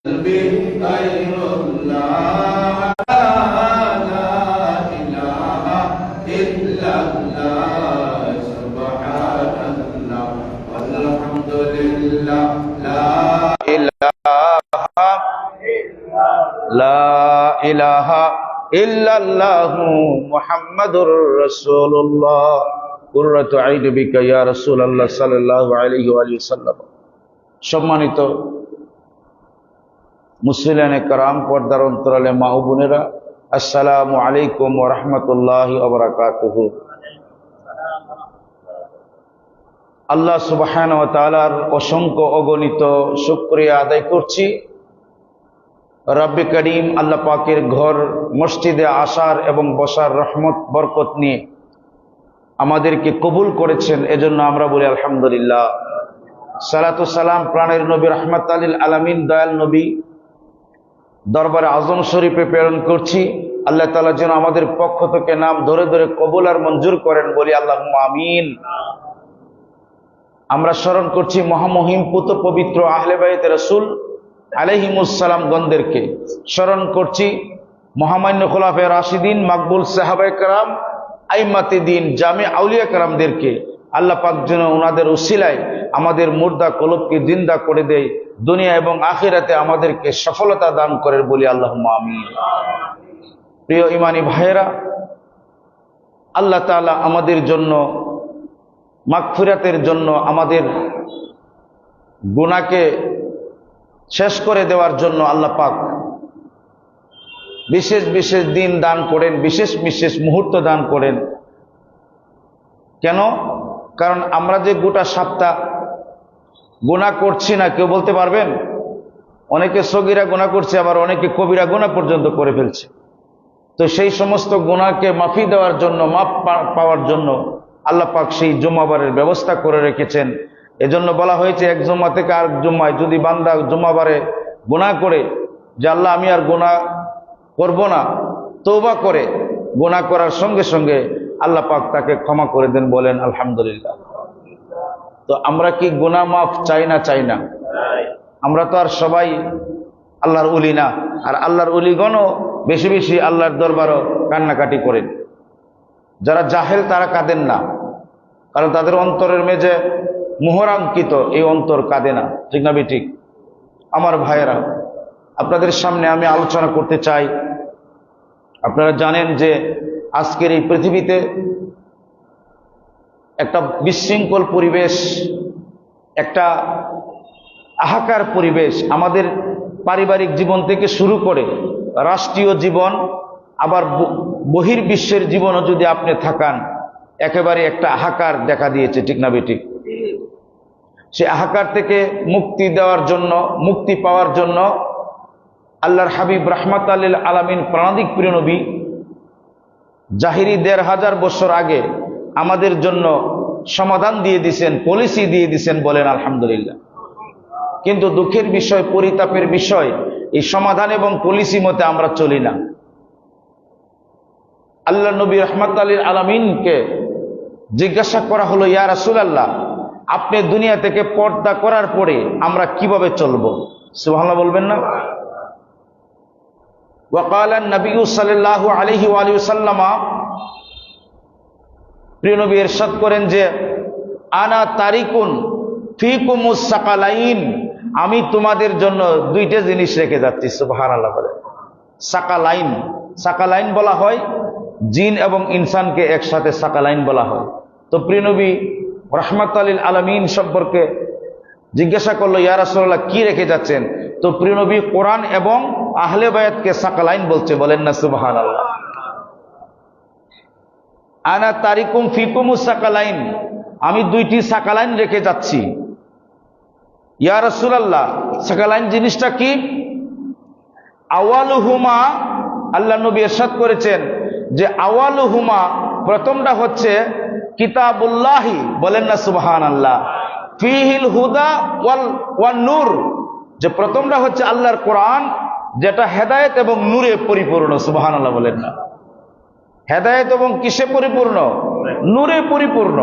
غير الله لا إله إلا الله سبحان الله والحمد لله لا إله إلا الله محمد رسول الله قرة عين بك يا رسول الله صلى الله عليه وآله وسلم সম্মানিত মুসলিয়ানে کرام পর্দার অন্তরালে মা ও বোনেরা, আসসালামু আলাইকুম ওয়া রাহমাতুল্লাহি ওয়া বারাকাতুহু। আল্লাহ সুবহানাহু ওয়া তাআলার অসংখ্য অগণিত শুকরিয়া আদায় করছি। রব্বে করিম আল্লাহ পাকের ঘর মসজিদে আসার এবং বসার রহমত বরকত নিয়ে আমাদেরকে কবুল করেছেন, এজন্য আমরা বলি আলহামদুলিল্লাহ। সালাতু সালাম প্রাণের নবী রাহমাতুল লিল আলামিন দয়াল নবী দরবারে আজম শরীফে প্রেরণ করছি। আল্লাহ তাআলা যেন আমাদের পক্ষ থেকে নাম ধরে ধরে কবুল আর মঞ্জুর করেন, বলি আল্লাহুম্মা আমিন। আমরা স্মরণ করছি মহামহিম পুত পবিত্র আহলে বাইত রাসূল আলাইহিমুস সালাম গণদেরকে, স্মরণ করছি মহামান্য খোলাফায়ে রাশিদিন, মাকবুল সাহাবায়ে কেরাম, আইম্মাতে দ্বীন, জামে আউলিয়া কেরামদেরকে। আল্লাহ পাক যেন ওনাদের উসিলায় আমাদের মুর্দা কলবকে জিন্দা করে দেয়, দুনিয়া এবং আখিরাতে আমাদেরকে সফলতা দান করে, বলি আল্লাহুম্মা আমিন। প্রিয় ইমানি ভাইয়েরা, আল্লাহ তাআলা আমাদের জন্য মাগফিরাতের জন্য, আমাদের গুনাহকে শেষ করে দেওয়ার জন্য আল্লাহ পাক বিশেষ বিশেষ দিন দান করেন, বিশেষ বিশেষ মুহূর্ত দান করেন। কেন? কারণ আমরা যে গোটা সপ্তাহ গুনাহ করছি না, কেউ বলতে পারবেন? অনেকে সগীরা গুনাহ করছে, আবার অনেকে কবিরা গুনাহ পর্যন্ত করে ফেলছে। তো সেই সমস্ত গুনাহকে মাফি দেওয়ার জন্য, মাফ পাওয়ার জন্য আল্লাহ পাক সেই জুমাবারের ব্যবস্থা করে রেখেছেন। এজন্য বলা হয়েছে এক জুম্মা থেকে আর জুম্মায় যদি বান্দা জুমাবারে গুনাহ করে যে আল্লাহ আমি আর গুনাহ করব না, তওবা করে গুনাহ করার সঙ্গে সঙ্গে আল্লাহ পাক তাকে ক্ষমা করে দেন, বলেন আলহামদুলিল্লাহ। তো আমরা কি গুনাহ মাফ চাই না? চাই না। আমরা তো আর সবাই আল্লাহর ওলি না, আর আল্লাহর ওলিগণও বেশি বেশি আল্লাহর দরবারও কান্নাকাটি করেন। যারা জাহেল তারা কাঁদেন না, কারণ তাদের অন্তরের মেঝে মোহরাঙ্কিত, এই অন্তর কাঁদে না, ঠিক না ঠিক? আমার ভাইয়েরা, আপনাদের সামনে আমি আলোচনা করতে চাই। আপনারা জানেন যে আজকের এই পৃথিবীতে একটা বিশৃঙ্খল পরিবেশ, একটা হাহাকার পরিবেশ, আমাদের পারিবারিক জীবন থেকে শুরু করে রাষ্ট্রীয় জীবন, আবার বহির্বিশ্বের জীবনও যদি আপনি থাকান, একেবারে একটা হাহাকার দেখা দিয়েছে, ঠিক না ঠিক? সে হাহাকার থেকে মুক্তি দেওয়ার জন্য, মুক্তি পাওয়ার জন্য আল্লাহর হাবিব রাহমাতুল লিল আলামিন প্রাণাদিক প্রিয় নবী জাহিরি ১৫০০ বছর আগে আমাদের জন্য সমাধান দিয়ে দিয়েছেন, পলিসি দিয়ে দিয়েছেন, বলেন আলহামদুলিল্লাহ। কিন্তু দুঃখের বিষয়, পরিতাপের বিষয়, এই সমাধান এবং পলিসি মতে আমরা চলি না। আল্লাহ নবী রাহমাতুল লিল আলামিনকে জিজ্ঞাসা করা হলো, ইয়া রাসূলুল্লাহ, আপনি দুনিয়া থেকে পর্দা করার পরে আমরা কিভাবে চলবো? সুবহানাল্লাহ বলবেন না? ওয়াকালা নবী সাল্লাল্লাহু আলাইহি ওয়া আলিহি ওয়াসাল্লাম, প্রিয় নবী ইরশাদ করেন যে আনা তারিকুন ফিকুমুস সাকালাইন, আমি তোমাদের জন্য দুইটা জিনিস রেখে যাচ্ছি। সুবহানাল্লাহ বলেন। সাকালাইন, সাকালাইন বলা হয় জিন এবং ইনসানকে একসাথে সাকালাইন বলা হয়। তো প্রিয় নবী রাহমাতুল লিল আলামিন সম্পর্কে জিজ্ঞাসা করলো, ইয়া রাসূলুল্লাহ কি রেখে যাচ্ছেন? তো প্রিয় নবী কোরআন এবং আহলে বায়াতকে সাকালাইন বলছে, বলেন না সুবহানাল্লাহ। আনা তারিকুম ফিকুমুস সাকালাইন, আমি দুইটি সাকালাইন রেখে যাচ্ছি। ইয়া রাসূলুল্লাহ, সাকালাইন জিনিসটা কি? আওয়ালুহুমা, আল্লাহ নবী ইরশাদ করেছেন যে আওয়ালুহুমা, প্রথমটা হচ্ছে কিতাবুল্লাহি, বলেন না সুবহানাল্লাহ, ফিহিল হুদা ওয়ান নূর, যে প্রথমটা হচ্ছে আল্লাহর কোরআন, যেটা হেদায়েত এবং নূরে পরিপূর্ণ। সুবহানাল্লাহ বলেন না। হেদায়েত এবং কিসে পরিপূর্ণ? নূরে পরিপূর্ণ।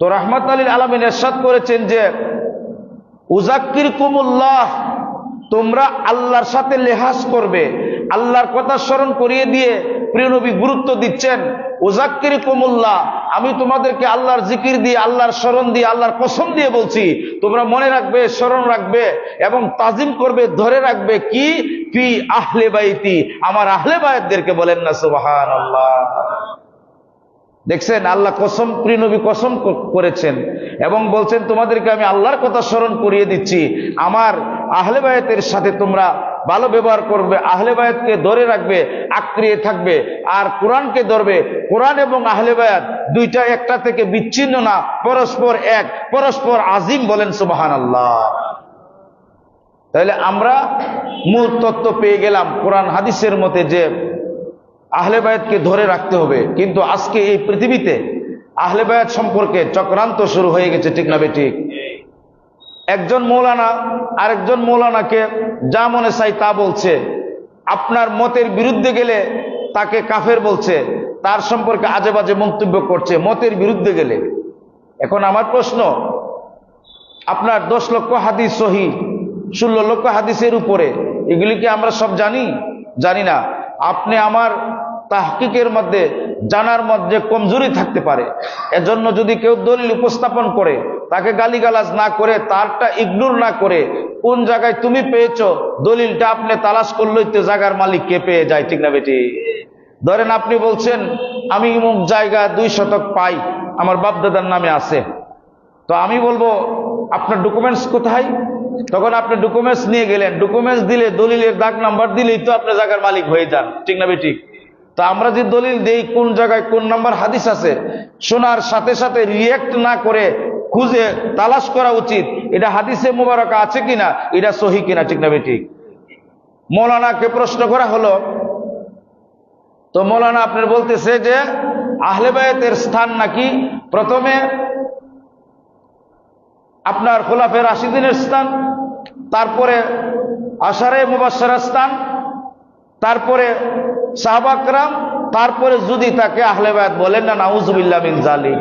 তো রাহমাতুল লিল আলামিন ইরশাদ করেছেন যে উযাক্কিরকুমুল্লাহ, তোমরা আল্লাহর সাথে লেহাজ করবে। আল্লাহর কথা স্মরণ করিয়ে দিয়ে প্রিয় নবী গুরুত্ব দিচ্ছেন, উযাক্কিরকুমুল্লাহ, আমি তোমাদেরকে আল্লাহর জিকির দিয়ে, আল্লাহর স্মরণ দিয়ে, আল্লাহর কসম দিয়ে বলছি, তোমরা মনে রাখবে, স্মরণ রাখবে এবং তাজিম করবে, ধরে রাখবে কি, ফি আহলে বাইতি, আমার আহলে বায়াতদেরকে। বলেন না সুবহানাল্লাহ। দেখছেন, আল্লাহ কসম, প্রিয় নবী কসম করেছেন এবং বলছেন তোমাদেরকে আমি আল্লাহর কথা স্মরণ করিয়ে দিচ্ছি, আমার আহলে বায়াতের সাথে তোমরা ভালো ব্যবহার করবে, আহলে বায়াতকে ধরে রাখবে, আঁকড়িয়ে থাকবে, আর কোরআনকে ধরবে। কোরআন এবং আহলে বায়াত দুইটা একটা থেকে বিচ্ছিন্ন না, পরস্পর এক, পরস্পর আজিম। বলেন সুবহানাল্লাহ। তাহলে আমরা মূল তত্ত্ব পেয়ে গেলাম কোরআন হাদিসের মতে যে আহলে বায়াতকে ধরে রাখতে হবে। কিন্তু আজকে এই পৃথিবীতে আহলে বায়াত সম্পর্কে চক্রান্ত শুরু হয়ে গেছে, ঠিক না বেঠিক? একজন মৌলানা আরেকজন মৌলানাকে যা মনে চাই তা বলছে, আপনার মতের বিরুদ্ধে গেলে তাকে কাফের বলছে, তার সম্পর্কে আজে বাজে মন্তব্য করছে মতের বিরুদ্ধে গেলে। এখন আমার প্রশ্ন, আপনার 10 লক্ষ হাদিস সহিহ, 16 লক্ষ হাদিসের উপরে, এগুলি কি আমরা সব জানি? জানি না। আপনি আমার তাহকিকের মধ্যে জানার মধ্যে কমজোরি থাকতে পারে, এজন্য যদি কেউ দলিল উপস্থাপন করে তাকে গালিগালাজ না করে, তারটা ইগনোর না করে, কোন জায়গায় তুমি পেয়েছো দলিলটা আপনি তালাশ করলেই তো জায়গার মালিক কে পেয়ে যায়, ঠিক না বেটি? ধরেন আপনি বলছেন আমি অমুক জায়গা 2 শতক পাই, আমার বাপদাদার নামে আছে, তো আমি বলবো আপনার ডকুমেন্টস কোথায়? তখন আপনি ডকুমেন্টস নিয়ে গেলেন, ডকুমেন্টস দিলে, দলিলের দাগ নাম্বার দিলেই তো আপনি জায়গার মালিক হয়ে যান, ঠিক না বেঠিক? তো আমরা যে দলিল দেই, কোন জায়গায় কোন নাম্বার হাদিস আছে, শোনার সাথে সাথে রিয়েক্ট না করে খুঁজে তালাশ করা উচিত, এটা হাদিসে মুবারকা আছে কিনা, এটা সহিহ কিনা, ঠিক না বেঠিক? মৌলানাকে প্রশ্ন করা হলো, তো মৌলানা আপনার বলতেছে যে আহলে বায়াতের স্থান নাকি প্রথমে আপনার খোলাফে রাশিদিনের স্থান, তারপরে আশারে মুবাশশারার স্থান, তারপরে সাহাবা کرام, তারপরে যদি তাকে আহলে বায়াত বলেন না, নাউজুবিল্লাহ মিন জালিক।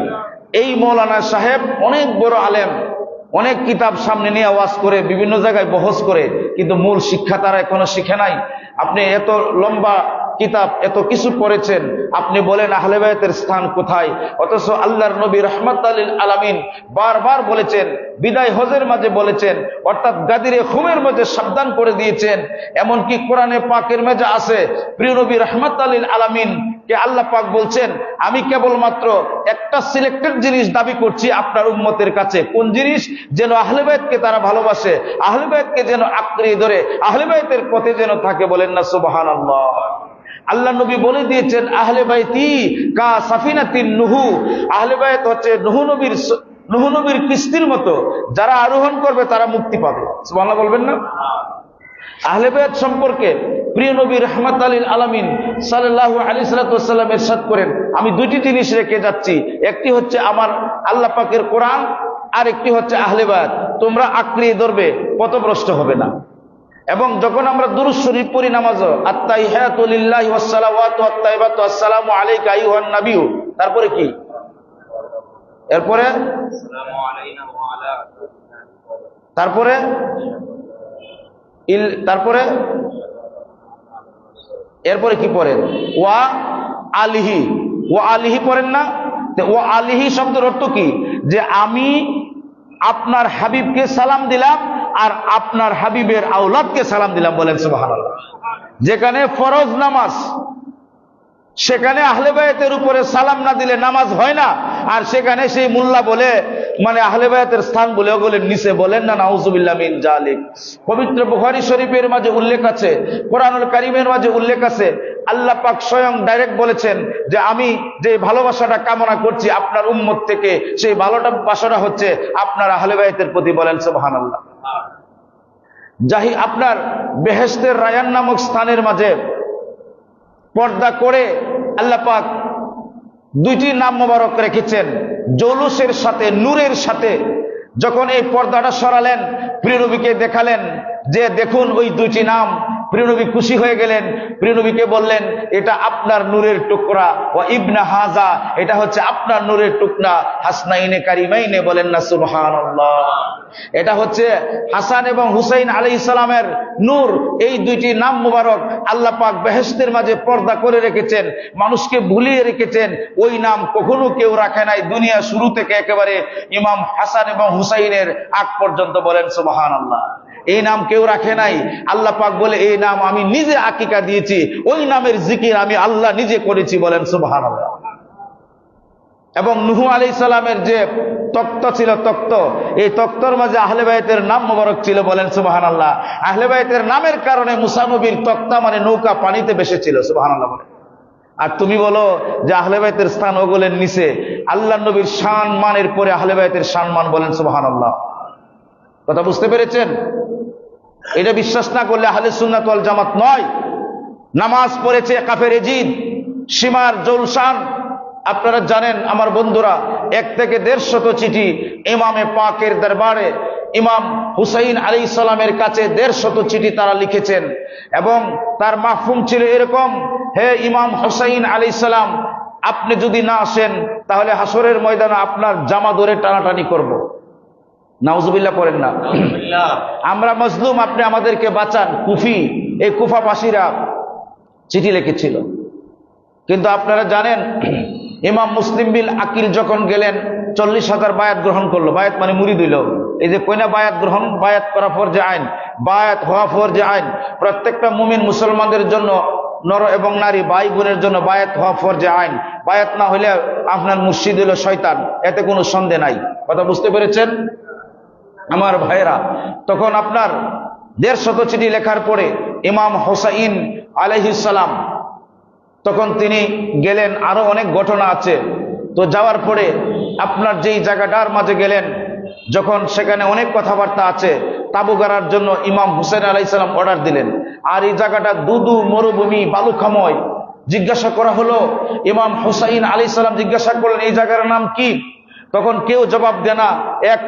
এই মৌলানা সাহেব অনেক বড় আলেম, অনেক কিতাব সামনে নিয়ে ওয়াজ করে, বিভিন্ন জায়গায় বহস করে, কিন্তু মূল শিক্ষা তারা এখনো শিখে নাই। আপনি এত লম্বা কিতাব, এত কিছু পড়েছেন, আপনি বলেন আহলে বায়াতের স্থান কোথায়? অথচ আল্লাহর নবী রাহমাতাল লিল আলামিন বারবার বলেছেন, বিদায় হজের মাঝে বলেছেন, অর্থাৎ গাদিরে খুমের মধ্যে সাবধান করে দিয়েছেন। এমনকি কোরআনে পাকের মাঝে আছে, প্রিয় নবী রাহমাতাল লিল আলামিন কে আল্লাহ পাক বলছেন, আমি কেবলমাত্র একটা সিলেক্টেড জিনিস দাবি করছি আপনার উম্মতের কাছে। কোন জিনিস? যেন আহলে বায়াতকে তারা ভালোবাসে, আহলে বায়াতকে যেন আঁকড়িয়ে ধরে, আহলে বায়াতের পথে যেন থাকে। বলেন না সুবহানাল্লাহ। আল্লাহ নবী বলে দিয়েছেন, আহলে বাইতি কা সাফিনাতিন নুহু, আহলে বায়াত হচ্ছে নূহ নবীর কিস্তির মতো, যারা আরোহণ করবে তারা মুক্তি পাবে। সুবহানাল্লাহ বলবেন না? আহলে বায়াত সম্পর্কে প্রিয় নবী রাহমাতাল লিল আলামিন সাল্লাল্লাহু আলাইহি ওয়াসাল্লাম ইরশাদ করেন, আমি 2টি জিনিস রেখে যাচ্ছি, একটি হচ্ছে আমার আল্লাহ পাকের কোরআন, আর একটি হচ্ছে আহলে বায়াত। তোমরা আঁকড়িয়ে ধরবে, পথভ্রষ্ট হবে না। এবং যখন আমরা দুরূদ শরীফ পড়ি নামাজে, আত-তাহিয়াতু লিল্লাহি ওয়াস সালাওয়াতু ওয়াত-তাইবাতু আসসালামু আলাইকা আইয়ুহান নাবিয়্যু, তারপরে কি? এরপরে আসসালামু আলাইনা ওয়া আলা, তারপরে এরপরে কি পড়েন? ওয়া আলিহি, ওয়া আলিহি পড়েন না? ওয়া আলিহি শব্দের অর্থ কি? যে আমি আপনার হাবিবকে সালাম দিলাম আর আপনার হাবিবের আওলাদকে সালাম দিলাম। বলেন সুবহানাল্লাহ। যেখানে ফরজ নামাজ, সেখানে আহলে বায়াতের উপরে সালাম না দিলে নামাজ হয় না, আর সেখানে সেই মোল্লা বলে, মানে আহলে বায়াতের স্থান বলে ওগুলোর নিচে বলেন না নাউজুবিল্লাহ মিন জালিক। পবিত্র বুখারী শরীফের মাঝে উল্লেখ আছে, কোরআনুল কারীমের মাঝে উল্লেখ আছে, আল্লাহ পাক স্বয়ং ডাইরেক্ট বলেছেন যে আমি যে ভালোবাসাটা কামনা করছি আপনার উম্মত থেকে, সেই ভালোবাসাটা হচ্ছে আপনার আহলে বায়াতের প্রতি। বলেন সুবহানাল্লাহ। আপনার বেহেশতের রায়ান নামক স্থানের মাঝে পর্দা করে আল্লাহ পাক 2টি নাম মোবারক রেখেছেন, জৌলুসের সাথে, নূরের সাথে। যখন এই পর্দাটা সরালেন, প্রিয় নবীকে দেখালেন যে দেখুন ওই 2টি নাম, প্রিয় নবী খুশি হয়ে গেলেন, প্রিয় নবীকে বললেন, এটা আপনার নূরের টুকরা, ওয়া ইবনা হাজা, এটা হচ্ছে আপনার নূরের টুকরা, হাসনাইনে কারিমাইনে, বলেন না সুবহানাল্লাহ। এটা হচ্ছে হাসান এবং হুসাইন আলাইহিস সালামের নূর। এই দুইটি নাম মুবারক আল্লাহ পাক বেহেশতের মাঝে পর্দা করে রেখেছেন, মানুষকে ভুলিয়ে রেখেছেন। ওই নাম কখনো কেউ রাখে নাই দুনিয়া শুরু থেকে একেবারে ইমাম হাসান এবং হুসাইনের আগ পর্যন্ত, বলেন সুবহানাল্লাহ। এই নাম কেউ রাখে নাই। আল্লাহ পাক বলে, এই নাম আমি নিজে আকিকা দিয়েছি, ওই নামের জিকির আমি আল্লাহ নিজে করেছি, বলেন সুবহানাল্লাহ। এবং নূহ আলাইহিস সালামের যে তক্ত ছিল, তক্ত, এই তক্তর মাঝে আহলে বায়তের নাম মোবারক ছিল, বলেন সুবহানাল্লাহ। আহলে বায়তের নামের কারণে মুসা নবীর তক্তা মানে নৌকা পানিতে ভেসেছিল, সুবহানাল্লাহ বলে। আর তুমি বলো যে আহলে বায়তের স্থান ওগুলের নিচে, আল্লাহ নবীর শান মানের পরে আহলে বায়তের শান মান, বলেন সুবহানাল্লাহ। কথা বুঝতে পেরেছেন? এটা বিশ্বাস না করলে আহলে সুন্নাত ওয়াল জামাত নয়। নামাজ পড়েছে কাফের এজিদ, সীমার জলসান। আপনারা জানেন আমার বন্ধুরা, 1 থেকে 150 চিঠি ইমামে পাকের দরবারে ইমাম হুসাইন আলাইহিস সালামের কাছে 150 চিঠি তারা লিখেছেন। এবং তার মাফহুম ছিল এরকম, হে ইমাম হুসাইন আলাইহিস সালাম, আপনি যদি না আসেন তাহলে হাসরের ময়দানে আপনার জামা ধরে টানাটানি করব। নাউজুবিল্লাহ পড়েন না। আমরা মজলুম, আপনি আমাদেরকে বাঁচান। কুফি, এই কুফাবাসীরা চিঠি লিখেছিল। কিন্তু আপনারা জানেন ইমাম মুসলিম বিল আকিল যখন গেলেন 40,000 বায়াত গ্রহণ করলো। বায়াত মানে মুরিদ হইল। এই যে কইনা বায়াত গ্রহণ, বায়াত করা ফরজে আইন, বায়াত হওয়া ফরজে আইন। প্রত্যেকটা মুমিন মুসলমানদের জন্য, নর এবং নারী ভাই বোনের জন্য বায়াত হওয়া ফরজে আইন। বায়াত না হইলে আপনার মুর্শিদ হইল শয়তান, এতে কোনো সন্দেহ নাই। কথা বুঝতে পেরেছেন আমার ভাইয়েরা? তখন আপনার 150 চিঠি লেখার পরে ইমাম হুসাইন আলাইহিস সালাম তখন তিনি গেলেন। আরো অনেক ঘটনা আছে। তো যাওয়ার পরে আপনার যেই জায়গাটার মাঝে গেলেন, যখন সেখানে অনেক কথাবার্তা আছে, তাবু গাড়ার জন্য ইমাম হুসাইন আলাইহিস সালাম অর্ডার দিলেন। আর এই জায়গাটা দুদু মরুভূমি, বালুকাময়। জিজ্ঞাসা করা হলো, ইমাম হুসাইন আলাইহিস সালাম জিজ্ঞাসা করলেন, এই জায়গার নাম কি? তখন কেউ জবাব দেয় না। এক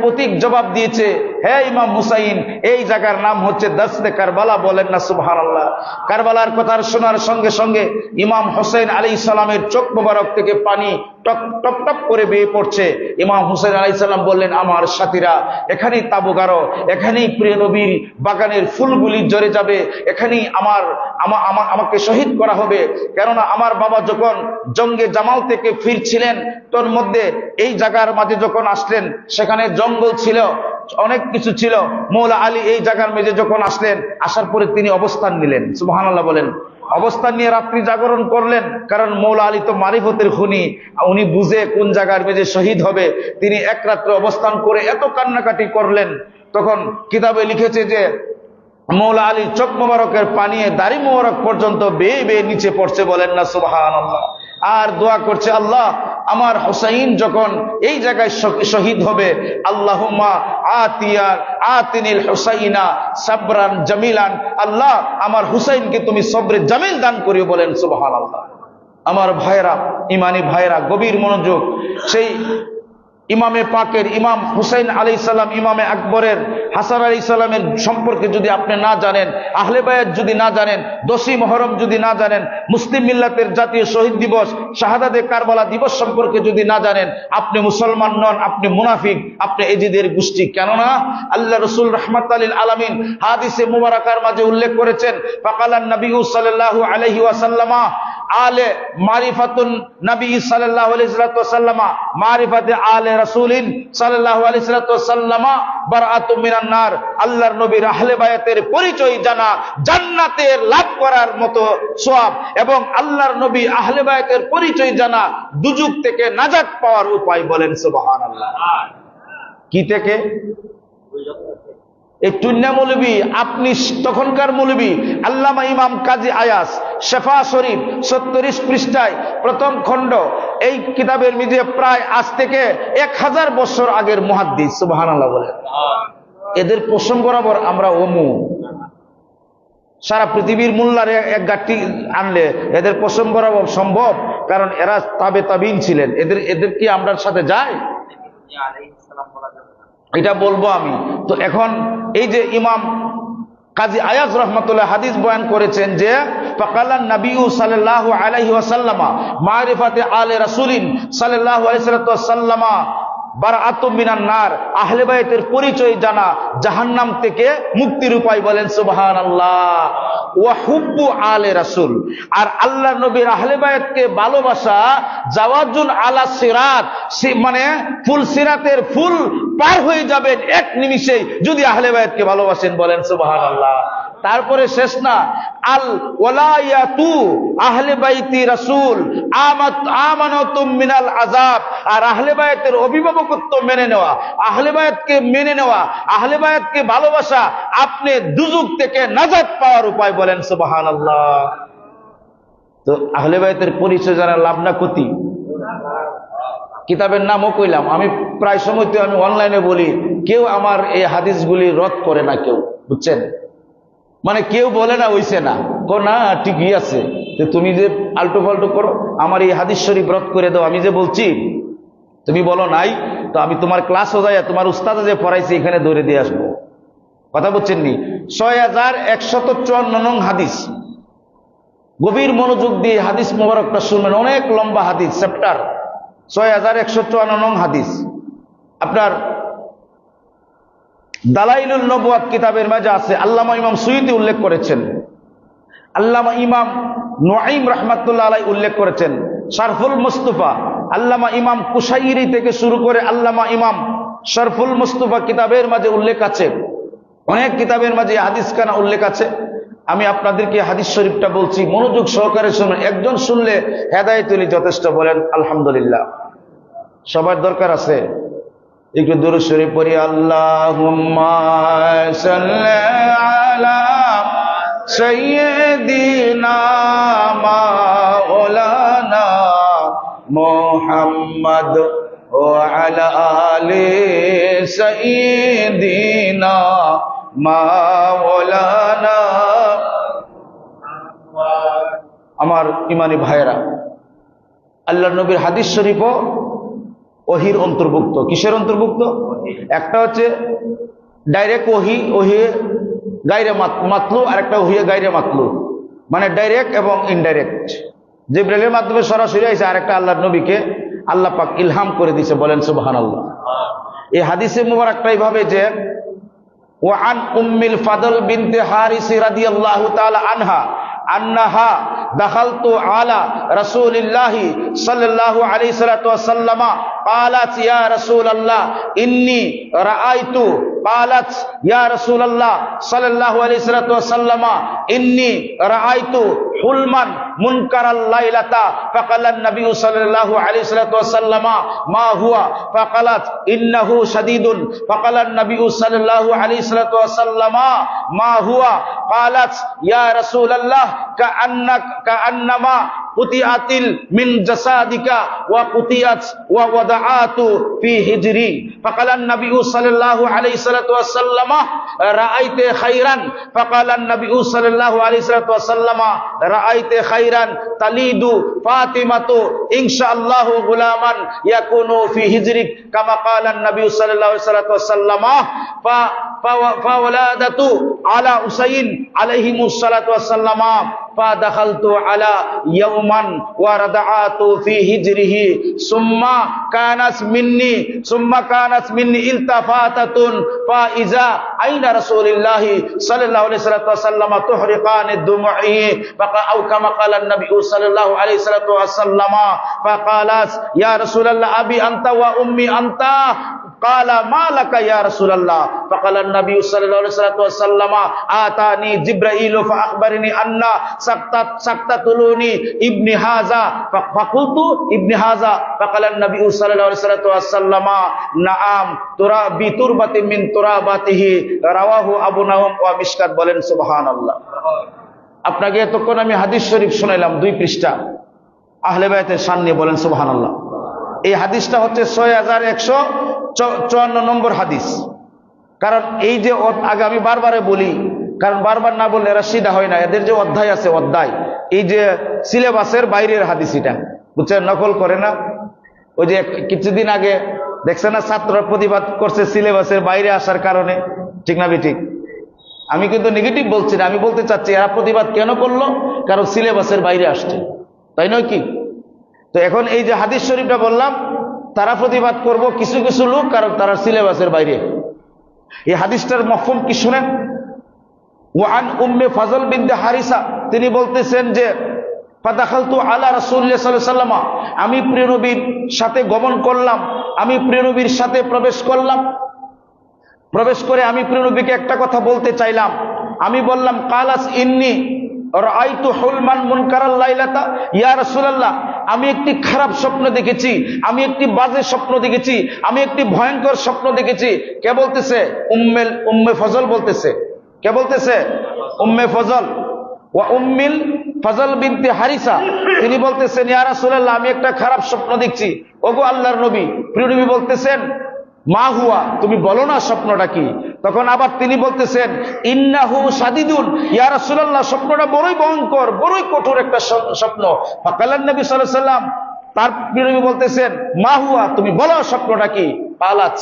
প্রতীক জবাব দিয়েছে, হে ইমাম হুসাইন, এই জায়গার নাম হচ্ছে দস্তে কারবালা, বলেন না সুবহানাল্লাহ। কারবালার কথা শোনার সঙ্গে সঙ্গে ইমাম হুসাইন আলাইহিস সালামের চোখ মোবারক থেকে পানি টপ টপ টপ করে বেয়ে পড়ছে। ইমাম হুসাইন আলাইহিস সালাম বললেন, আমার সাথীরা, এখানেই তাবু গাড়ো, এখানেই প্রিয় নবীর বাগানের ফুলগুলি ঝরে যাবে, এখানেই আমাকে শহীদ করা হবে। কেননা আমার বাবা যখন জঙ্গে জামাল থেকে ফিরছিলেন, তোর মধ্যে এই জায়গার মাঝে যখন আসলেন, সেখানে জঙ্গল ছিল, অনেক কিছু ছিল। মৌলা আলী এই জায়গার মেঝে যখন আসলেন, আসার পরে তিনি অবস্থান নিলেন, সুবহানাল্লাহ বলেন। অবস্থান নিয়ে রাত্রি জাগরণ করলেন, কারণ মৌলা আলী তো মারিফতের খুনি, উনি বুঝে কোন জায়গার মেঝে শহীদ হবে। তিনি এক রাত্রে অবস্থান করে এত কান্নাকাটি করলেন। তখন কিতাবে লিখেছে যে মৌলা আলী চোখ মোবারকের পানি দাড়ি মোবারক পর্যন্ত বেয়ে বেয়ে নিচে পড়ছে, বলেন না সুবহানাল্লাহ। আর দোয়া করছে, আল্লাহ, আমার হুসাইন যখন এই জায়গায় শহীদ হবে, আল্লাহুম্মা আতিনিল হুসাইনা সাবরান জামিলান, আল্লাহ আমার হুসাইনকে তুমি সবরে জামিল দান করিও, বলেন সুবহানাল্লাহ। আমার ভাইরা, ইমানি ভাইরা, গভীর মনোযোগ। সেই ইমামে পাকের ইমাম হুসাইন আলাইহিস সালাম, ইমামে আকবরের হাসান আলাইহিস সালামের সম্পর্কে যদি আপনি না জানেন, আহলে বায়াত যদি না জানেন, 10ই মুহররম যদি না জানেন, মুসলিম মিল্লাতের জাতীয় শহীদ দিবস, শাহাদাতে কারবালা দিবস সম্পর্কে যদি না জানেন, আপনি মুসলমান নন, আপনি মুনাফিক, আপনি এজিদের গোষ্ঠী। কেননা আল্লাহ রাসূল রাহমাতাল লিল আলামিন হাদিসে মুবারাকার মাঝে উল্লেখ করেছেন, ফাকালান নবী সাল্লাল্লাহু আলাইহি ওয়াসাল্লামা আলে মারিফাতুন নবী সাল্লাল্লাহু আলাইহি ওয়াসাল্লামা মারিফাতে আলে রাসূলিন সাল্লাল্লাহু আলাইহি ওয়াসাল্লামা বারাআতুম মিনান নার। আল্লাহর নবীর আহলে বায়াতের পরিচয় জানা জান্নাতে লাভ করার মতো সওয়াব, এবং আল্লাহর নবী আহলে বায়াতের পরিচয় জানা দুজক থেকে নাজাত পাওয়ার উপায়, বলেন সুবহানাল্লাহ। কি থেকে? এই টুন্না মৌলবী, আপনি তখনকার মৌলবী আল্লামা ইমাম কাজী আয়াস শেফা শরীফ 37 পৃষ্ঠায় প্রথম খণ্ড, এই কিতাবের মধ্যে প্রায় আজ থেকে 1000 বছর আগের মুহাদ্দিস, সুবহানাল্লাহ বলেন। এদের পোষণ বরাবর আমরা ওমু, সারা পৃথিবীর মোল্লার এক গাঠি আনলে এদের পোষণ বরাবর সম্ভব? কারণ এরা তাবিন ছিলেন। এদের কি আমরার সাথে যায়? এটা বলবো আমি। তো এখন এই যে ইমাম কাজী আয়াজ রাহমাতুল্লাহ হাদিস বয়ান করেছেন যে ফাকালান নবী সাল্লাল্লাহু আলাইহি ওয়াসাল্লাম মারিফাতে আলে রাসূলিন সাল্লাল্লাহু আলাইহি ওয়াসাল্লাম বারাআতুম মিনান নার, আহলে বাইতের পরিচয় জানা জাহান্নাম থেকে মুক্তির উপায়। বলেন সুবহানাল্লাহ। ওয়া হুব্বু আলে রাসূল, আর আল্লাহর নবীর আহলে বাইতকে ভালোবাসা জাওয়াজুন আলা সিরাত, মানে ফুল সিরাতের ফুল পার হয়ে যাবেন এক নিমিষেই যদি আহলে বাইতকে ভালোবাসেন। বলেন সুবহানাল্লাহ। তারপরে শেষ না, আল ওয়ালায়াতু আহলে বাইতি রাসূল আমানাতুম মিনাল আযাব, আর আহলে বাইতের অভিভাবকত্ব মেনে নেওয়া, আহলে বাইতকে মেনে নেওয়া, আহলে বাইতকে ভালোবাসা আপনি দুজক থেকে নাজাত পাওয়ার উপায়। বলেন সুবহানাল্লাহ। তো আহলে বাইতের পরিচয় জানা লাভ না ক্ষতি? কিতাবের নামও কইলাম। আমি প্রায় সময় তো আমি অনলাইনে বলি, কেউ আমার এই হাদিসগুলি রদ করে না, কেউ, বুঝছেন, মানে কেউ বলে না হইছে না, না ঠিকই আছে, তুমি যে আল্টো পাল্টো করো, আমার এই হাদিস শরীফ রদ করে দাও। আমি যে বলছি তুমি বলো নাই, তো আমি তোমার ক্লাস হয়ে তোমার উস্তাদ যে পড়াইছে এখানে ধরে দিয়ে আসবো। কথা বলছেন নি? 6154 নং হাদিস। গভীর মনোযোগ দিয়ে হাদিস মোবারকটা শুনবেন, অনেক লম্বা হাদিস, চ্যাপ্টার 6154 নং হাদিস। আপনার দালাইলুন নবুয়াত কিতাবের মাঝে আছে, আল্লামা ইমাম সুয়ুতি উল্লেখ করেছেন, আল্লামা ইমাম নুআইম রাহমাতুল্লাহ আলাইহি উল্লেখ করেছেন, শারফুল মুস্তাফা, আল্লামা ইমাম কুশাইরি থেকে শুরু করে আল্লামা ইমাম শারফুল মুস্তাফা কিতাবের মাঝে উল্লেখ আছে, অনেক কিতাবের মাঝে হাদিস খানা উল্লেখ আছে। আমি আপনাদেরকে হাদিস শরীফটা বলছি, মনোযোগ সহকারে শুনুন, একজন শুনলে হেদায়েত হলে যথেষ্ট। বলেন আলহামদুলিল্লাহ। সবার দরকার আছে একটু দুরূদ শরীফ পড়ি। আল্লাহুম্মা সাল্লি আলা সাইয়্যিদিনা মাওলানা মুহাম্মদ ওয়া আলা আলি সাইয়্যিদিনা মাওলানা। আমার ইমানি ভাইয়েরা, আল্লাহর নবীর হাদিস শরীফও ওহির অন্তর্ভুক্ত। কিসের অন্তর্ভুক্ত? একটা হচ্ছে ডাইরেক্ট ওহি, ওহি গায়রে মাতলু, আর একটা ওহি গায়রে মাতলু, মানে ডাইরেক্ট এবং ইনডাইরেক্ট। জিবরাইলের মাধ্যমে সরাসরি আইছে, আর একটা আল্লাহর নবীকে আল্লাহ পাক ইলহাম করে দিয়েছে। বলেন সুবহানাল্লাহ। এই হাদিসে মুবারকটা এইভাবে যে ওয়া আন উম্মিল ফাদল বিনতে হারিস রাদিয়াল্লাহু তাআলা আনহা আন্নাহা দাখালতু আলা রাসূলিল্লাহি সাল্লাল্লাহু আলাইহি ওয়াসাল্লাম قالت يا رسول الله إني رأيت قالت يا رسول الله صلى الله عليه وسلم إني رأيت حلما منكر الليلة فقال النبي صلى الله عليه وسلم ما هو فقالت إنه شديد فقال النبي صلى الله عليه وسلم ما هو قالت يا رسول الله كأنما قطعت من جسدك وقطعت ووضعت في هجري فقال النبي صلى الله عليه وسلم رأيت خيرا فقال النبي صلى الله عليه وسلم رأيت خيرا تليد فاطمة إن شاء الله غلاما يكون في هجرك كما قال النبي صلى الله عليه وسلم فولادت على حسين عليه الصلاة والسلام فدخلت على يوما وردعت في هجره ثم كانت مني التفاتة فإذا أين رسول الله صلى الله عليه وسلم تحرقان الدموع أو كما قال النبي صلى الله عليه وسلم فقالت يا رسول الله أبي أنت وأمي أنت قال ما لك يا رسول الله فقال النبي صلى الله عليه وسلم آتاني جبرائيل فأخبرني أن سقطتلوني ابن هذا فقلت ابن هذا فقال النبي صلى الله عليه وسلم نعم بتربة من تراباته رواه أبو نعيم ومشكات। বলেন সুবহানাল্লাহ। আপনাকে এতক্ষণ আমি হাদিস শরীফ শুনাইলাম 2 পৃষ্ঠা আহলে বাইতের শান নিয়ে। বলেন সুবহানাল্লাহ। এই হাদিসটা হচ্ছে 6154 নম্বর হাদিস। কারণ এই যে আগে আমি বারবারে বলি, কারণ বারবার না বললে এরা সিধা হয় না। এদের যে অধ্যায় আছে, অধ্যায় এই যে সিলেবাসের বাইরের হাদিস, এটা বুঝছেন, নকল করে না। ওই যে কিছুদিন আগে দেখছেন না, ছাত্ররা প্রতিবাদ করছে সিলেবাসের বাইরে আসার কারণে, ঠিক না ঠিক? আমি কিন্তু নেগেটিভ বলছি না, আমি বলতে চাচ্ছি এরা প্রতিবাদ কেন করলো, কারণ সিলেবাসের বাইরে আসছে, তাই নয় কি? তো এখন এই যে হাদিস শরীফটা বললাম, তারা প্রতিবাদ করব কিছু কিছু লোক, কারণ তারা সিলেবাসের বাইরে। এই হাদিসটার মফহুম কি শুনেন। ওয়ান উম্মে ফজল বিনতে হারিসা, তিনি বলতেছেন যে ফাদাখালতু আলা রাসূলিল্লাহ সাল্লাল্লাহু আলাইহি ওয়াসাল্লাম, আমি প্রিয় নবীর সাথে গমন করলাম, আমি প্রিয় নবীর সাথে প্রবেশ করলাম। প্রবেশ করে আমি প্রিয় নবীকে একটা কথা বলতে চাইলাম। আমি বললাম কালাস ইন্নী রাআইতু হুলমান মুনকারাল লাইলাতা, ইয়া রাসূলুল্লাহ, আমি একটি খারাপ স্বপ্ন দেখেছি, আমি একটি বাজে স্বপ্ন দেখেছি, আমি একটি ভয়ঙ্কর স্বপ্ন দেখেছি। কে বলতেছে? উম্মে ফজল বলতেছে। কে বলতেছে? উম্মে ফজল। ওয়া উম্মিল ফজল বিনতে হারিসা, তিনি বলতেছেন ইয়া রাসূলুল্লাহ, আমি একটা খারাপ স্বপ্ন দেখছি। ওগো আল্লাহর নবী, প্রিয় নবী বলতেছেন মা হুয়া, তুমি বলো না স্বপ্নটা কি। তখন আবার তিনি বলতেছেন ইন্নাহু শাদীদুন, ইয়া রাসূলুল্লাহ, স্বপ্নটা বড়ই ভয়ঙ্কর, বড়ই কঠোর একটা স্বপ্ন। ফাকালান নবী সাল্লাল্লাহু আলাইহি ওয়াসাল্লাম, তার প্রিয় নবী বলতেছেন মা হুয়া, তুমি বলো স্বপ্নটা কি। পালাচ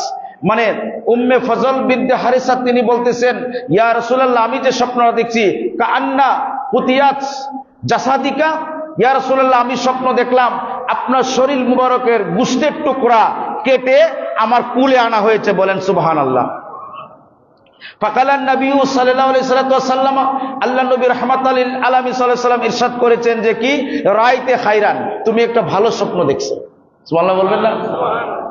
মানে উম্মে ফজল বিনতে হারিসা, তিনি বলতেছেন ইয়া রাসূলুল্লাহ, আমি যে স্বপ্নটা দেখছি কাআন্না কুতিয়াত জাসাদিকা, ইয়া রাসূলুল্লাহ, আমি স্বপ্ন দেখলাম আপনার শরীর মুবারকের গোশতের টুকরা কেটে আমার কুলে আনা হয়েছে। বলেন সুবহানাল্লাহ। ফাকালান নবী সাল্লাল্লাহু আলাইহি ওয়াসাল্লাম, আল্লাহ নবী রাহমাতাল লিল আলামিন সাল্লাল্লাহু আলাইহি ওয়াসাল্লাম ইরশাদ করেছেন যে কি রাইতে খাইরান, তুমি একটা ভালো স্বপ্ন দেখছো। সুবহানাল্লাহ বলবেন না?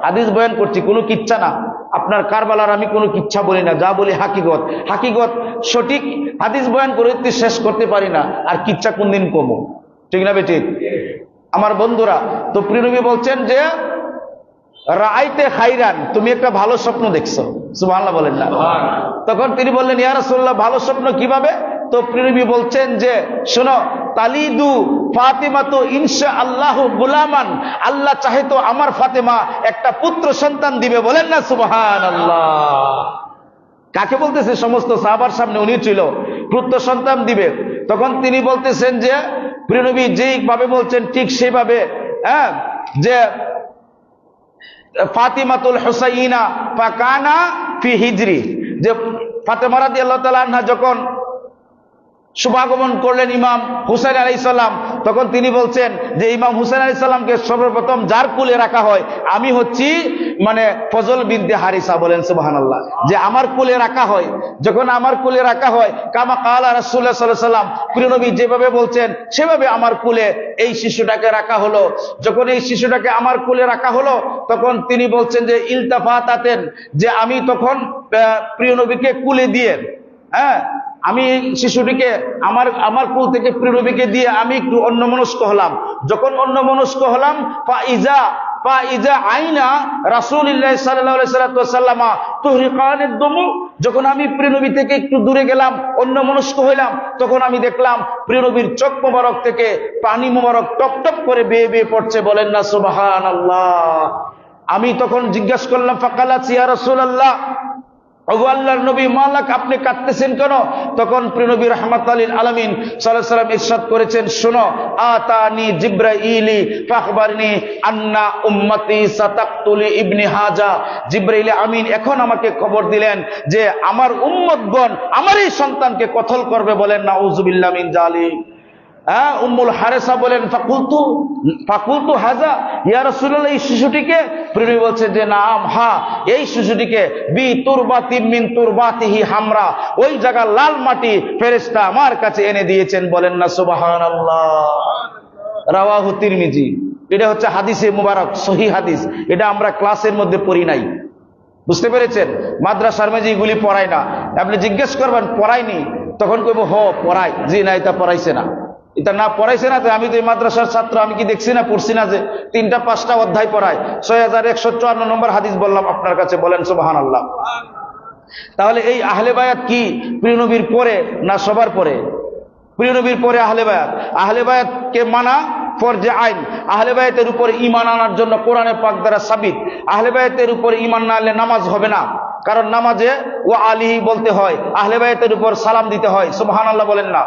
হাদিস বয়ান করছি, কোনো কিচ্ছা না। আপনার কারবালার আমি কোনো কিচ্ছা বলি না, যা বলি হাকিগত। হাকিগত সঠিক হাদিস বয়ান করে শেষ করতে পারি না, আর কিচ্ছা কোনদিন কমো, ঠিক না বেঠিক? আমার বন্ধুরা, তো প্রিয় নবী বলছেন যে রাআইতে খাইরান, তুমি একটা ভালো স্বপ্ন দেখছো। সুবহানাল্লাহ বলেন না? তখন তিনি বললেন ইয়া রাসূলুল্লাহ, ভালো স্বপ্ন কিভাবে? তো প্রিয় নবী বলছেন যে শোনো, তালিদু ফাতিমাতু ইনশাআল্লাহু গুলামান, আল্লাহ চাহে তো আমার ফাতেমা একটা পুত্র সন্তান দিবে। বলেন না সুবহানাল্লাহ। কাকে বলতেছে? সমস্ত সাহাবার সামনে উনি ছিল, পুত্র সন্তান দিবে। তখন তিনি বলতেছেন যে প্রিয় নবী যেইভাবে বলছেন ঠিক সেইভাবে, হ্যাঁ, যে ফাতিমাতুল হুসাইনা ফাকানা ফি হিজরি, যে ফাতেমা রাদিয়াল্লাহু তাআলা আনহা যখন শুভাগমন করলেন ইমাম হুসাইন আলাইহিস সালাম, তখন তিনি বলছেন যে ইমাম হুসাইন আলাইহিস সালামকে সর্বপ্রথম যার কুলে রাখা হয় আমি হচ্ছি মানে ফজল বিনতে হারিসা। বলেন সুবহানাল্লাহ। যে আমার কুলে রাখা হয়, যখন আমার কুলে রাখা হয় কামা কালা রাসূলুল্লাহ সাল্লাল্লাহু আলাইহি ওয়াসাল্লাম, প্রিয় নবী যেভাবে বলছেন সেভাবে আমার কুলে এই শিশুটাকে রাখা হলো। যখন এই শিশুটাকে আমার কুলে রাখা হলো, তখন তিনি বলছেন যে ইলতাফাতাতেন, যে আমি তখন প্রিয় নবীকে কুলে দিয়ে, হ্যাঁ, আমি শিশুটিকে আমার কুল থেকে প্রিয় নবীকে দিয়ে আমি একটু অন্যমনস্ক হলাম। যখন অন্যমনস্ক হলাম, ফাইজা আইনা রাসূলুল্লাহ সাল্লাল্লাহু আলাইহি ওয়াসাল্লাম তুহরিকানিদ দুমু, যখন আমি প্রিয় নবী থেকে একটু দূরে গেলাম, অন্যমনস্ক হইলাম, তখন আমি দেখলাম প্রিয় নবীর চোখ মোবারক থেকে পানি মোবারক টপ টপ করে বেয়ে বেয়ে পড়ছে। বলেন না সুবহানাল্লাহ। আমি তখন জিজ্ঞাসা করলাম ফাকালাত ইয়া রাসূলুল্লাহ, ওগো আল্লাহর নবী, মালাক, আপনি কাঁদতেছেন কেন? তখন প্রিয় নবী রাহমাতাল লিল আলামিন সাল্লাল্লাহু আলাইহি ওয়াসাল্লাম ইরশাদ করেছেন, শোনো, আতানি জিবরাইলি ফাখবারনি আন্না উম্মতি সাতাকতুলি ইবনি হাজা, জিবরাইল আমিন এখন আমাকে খবর দিলেন যে আমার উম্মতগণ আমার এই সন্তানকে কতল করবে। বলেন নাউযুবিল্লাহ মিন জালিক। হ্যাঁ, উম্মুল হারেসা বলেন ফাকুলতু হাজা, ইয়া রাসূলুল্লাহ, এই শিশুটিকে? প্রিয় নবী বলছেন যে নাম, হ্যাঁ, এই শিশুটিকে বি তুরবাতিন মিন তুরবাতিহি হামরা, ওই জায়গা লাল মাটি ফেরেশতা আমার কাছে এনে দিয়েছেন। বলেন না সুবহানাল্লাহ। রাওয়াহু তিরমিজি। এটা হচ্ছে হাদিসে মুবারক, সহিহ হাদিস। এটা আমরা ক্লাসের মধ্যে পড়ি নাই, বুঝতে পেরেছেন? মাদ্রাসার মাঝে এগুলি পড়ায় না। আপনি জিজ্ঞেস করবেন পড়ায়নি, তখন কইব হ পড়াই, জি না, এটা পড়াইছে না, এটা না পড়াইছে না। তো আমি তো এই মাদ্রাসার ছাত্র, আমি কি দেখছি না, পড়ছি না যে 3-5টা অধ্যায় পড়ায়, 6154 নম্বর হাদিস বললাম আপনার কাছে। বলেন সুবহানাল্লাহ। তাহলে এই আহলে বায়াত কি প্রিয় নবীর পরে না সবার পরে? প্রিয় নবীর পরে আহলে বায়াত। আহলে বায়াতকে মানা ফরজে আইন। আহলে বায়াতের উপরে ঈমান আনার জন্য কোরআনে পাক দ্বারা সাবিত। আহলে বায়াতের উপরে ঈমান না আনলে নামাজ হবে না, কারণ নামাজে ওয়া আলিহি বলতে হয়, আহলে বায়াতের উপর সালাম দিতে হয়। সুবহানাল্লাহ বলেন না?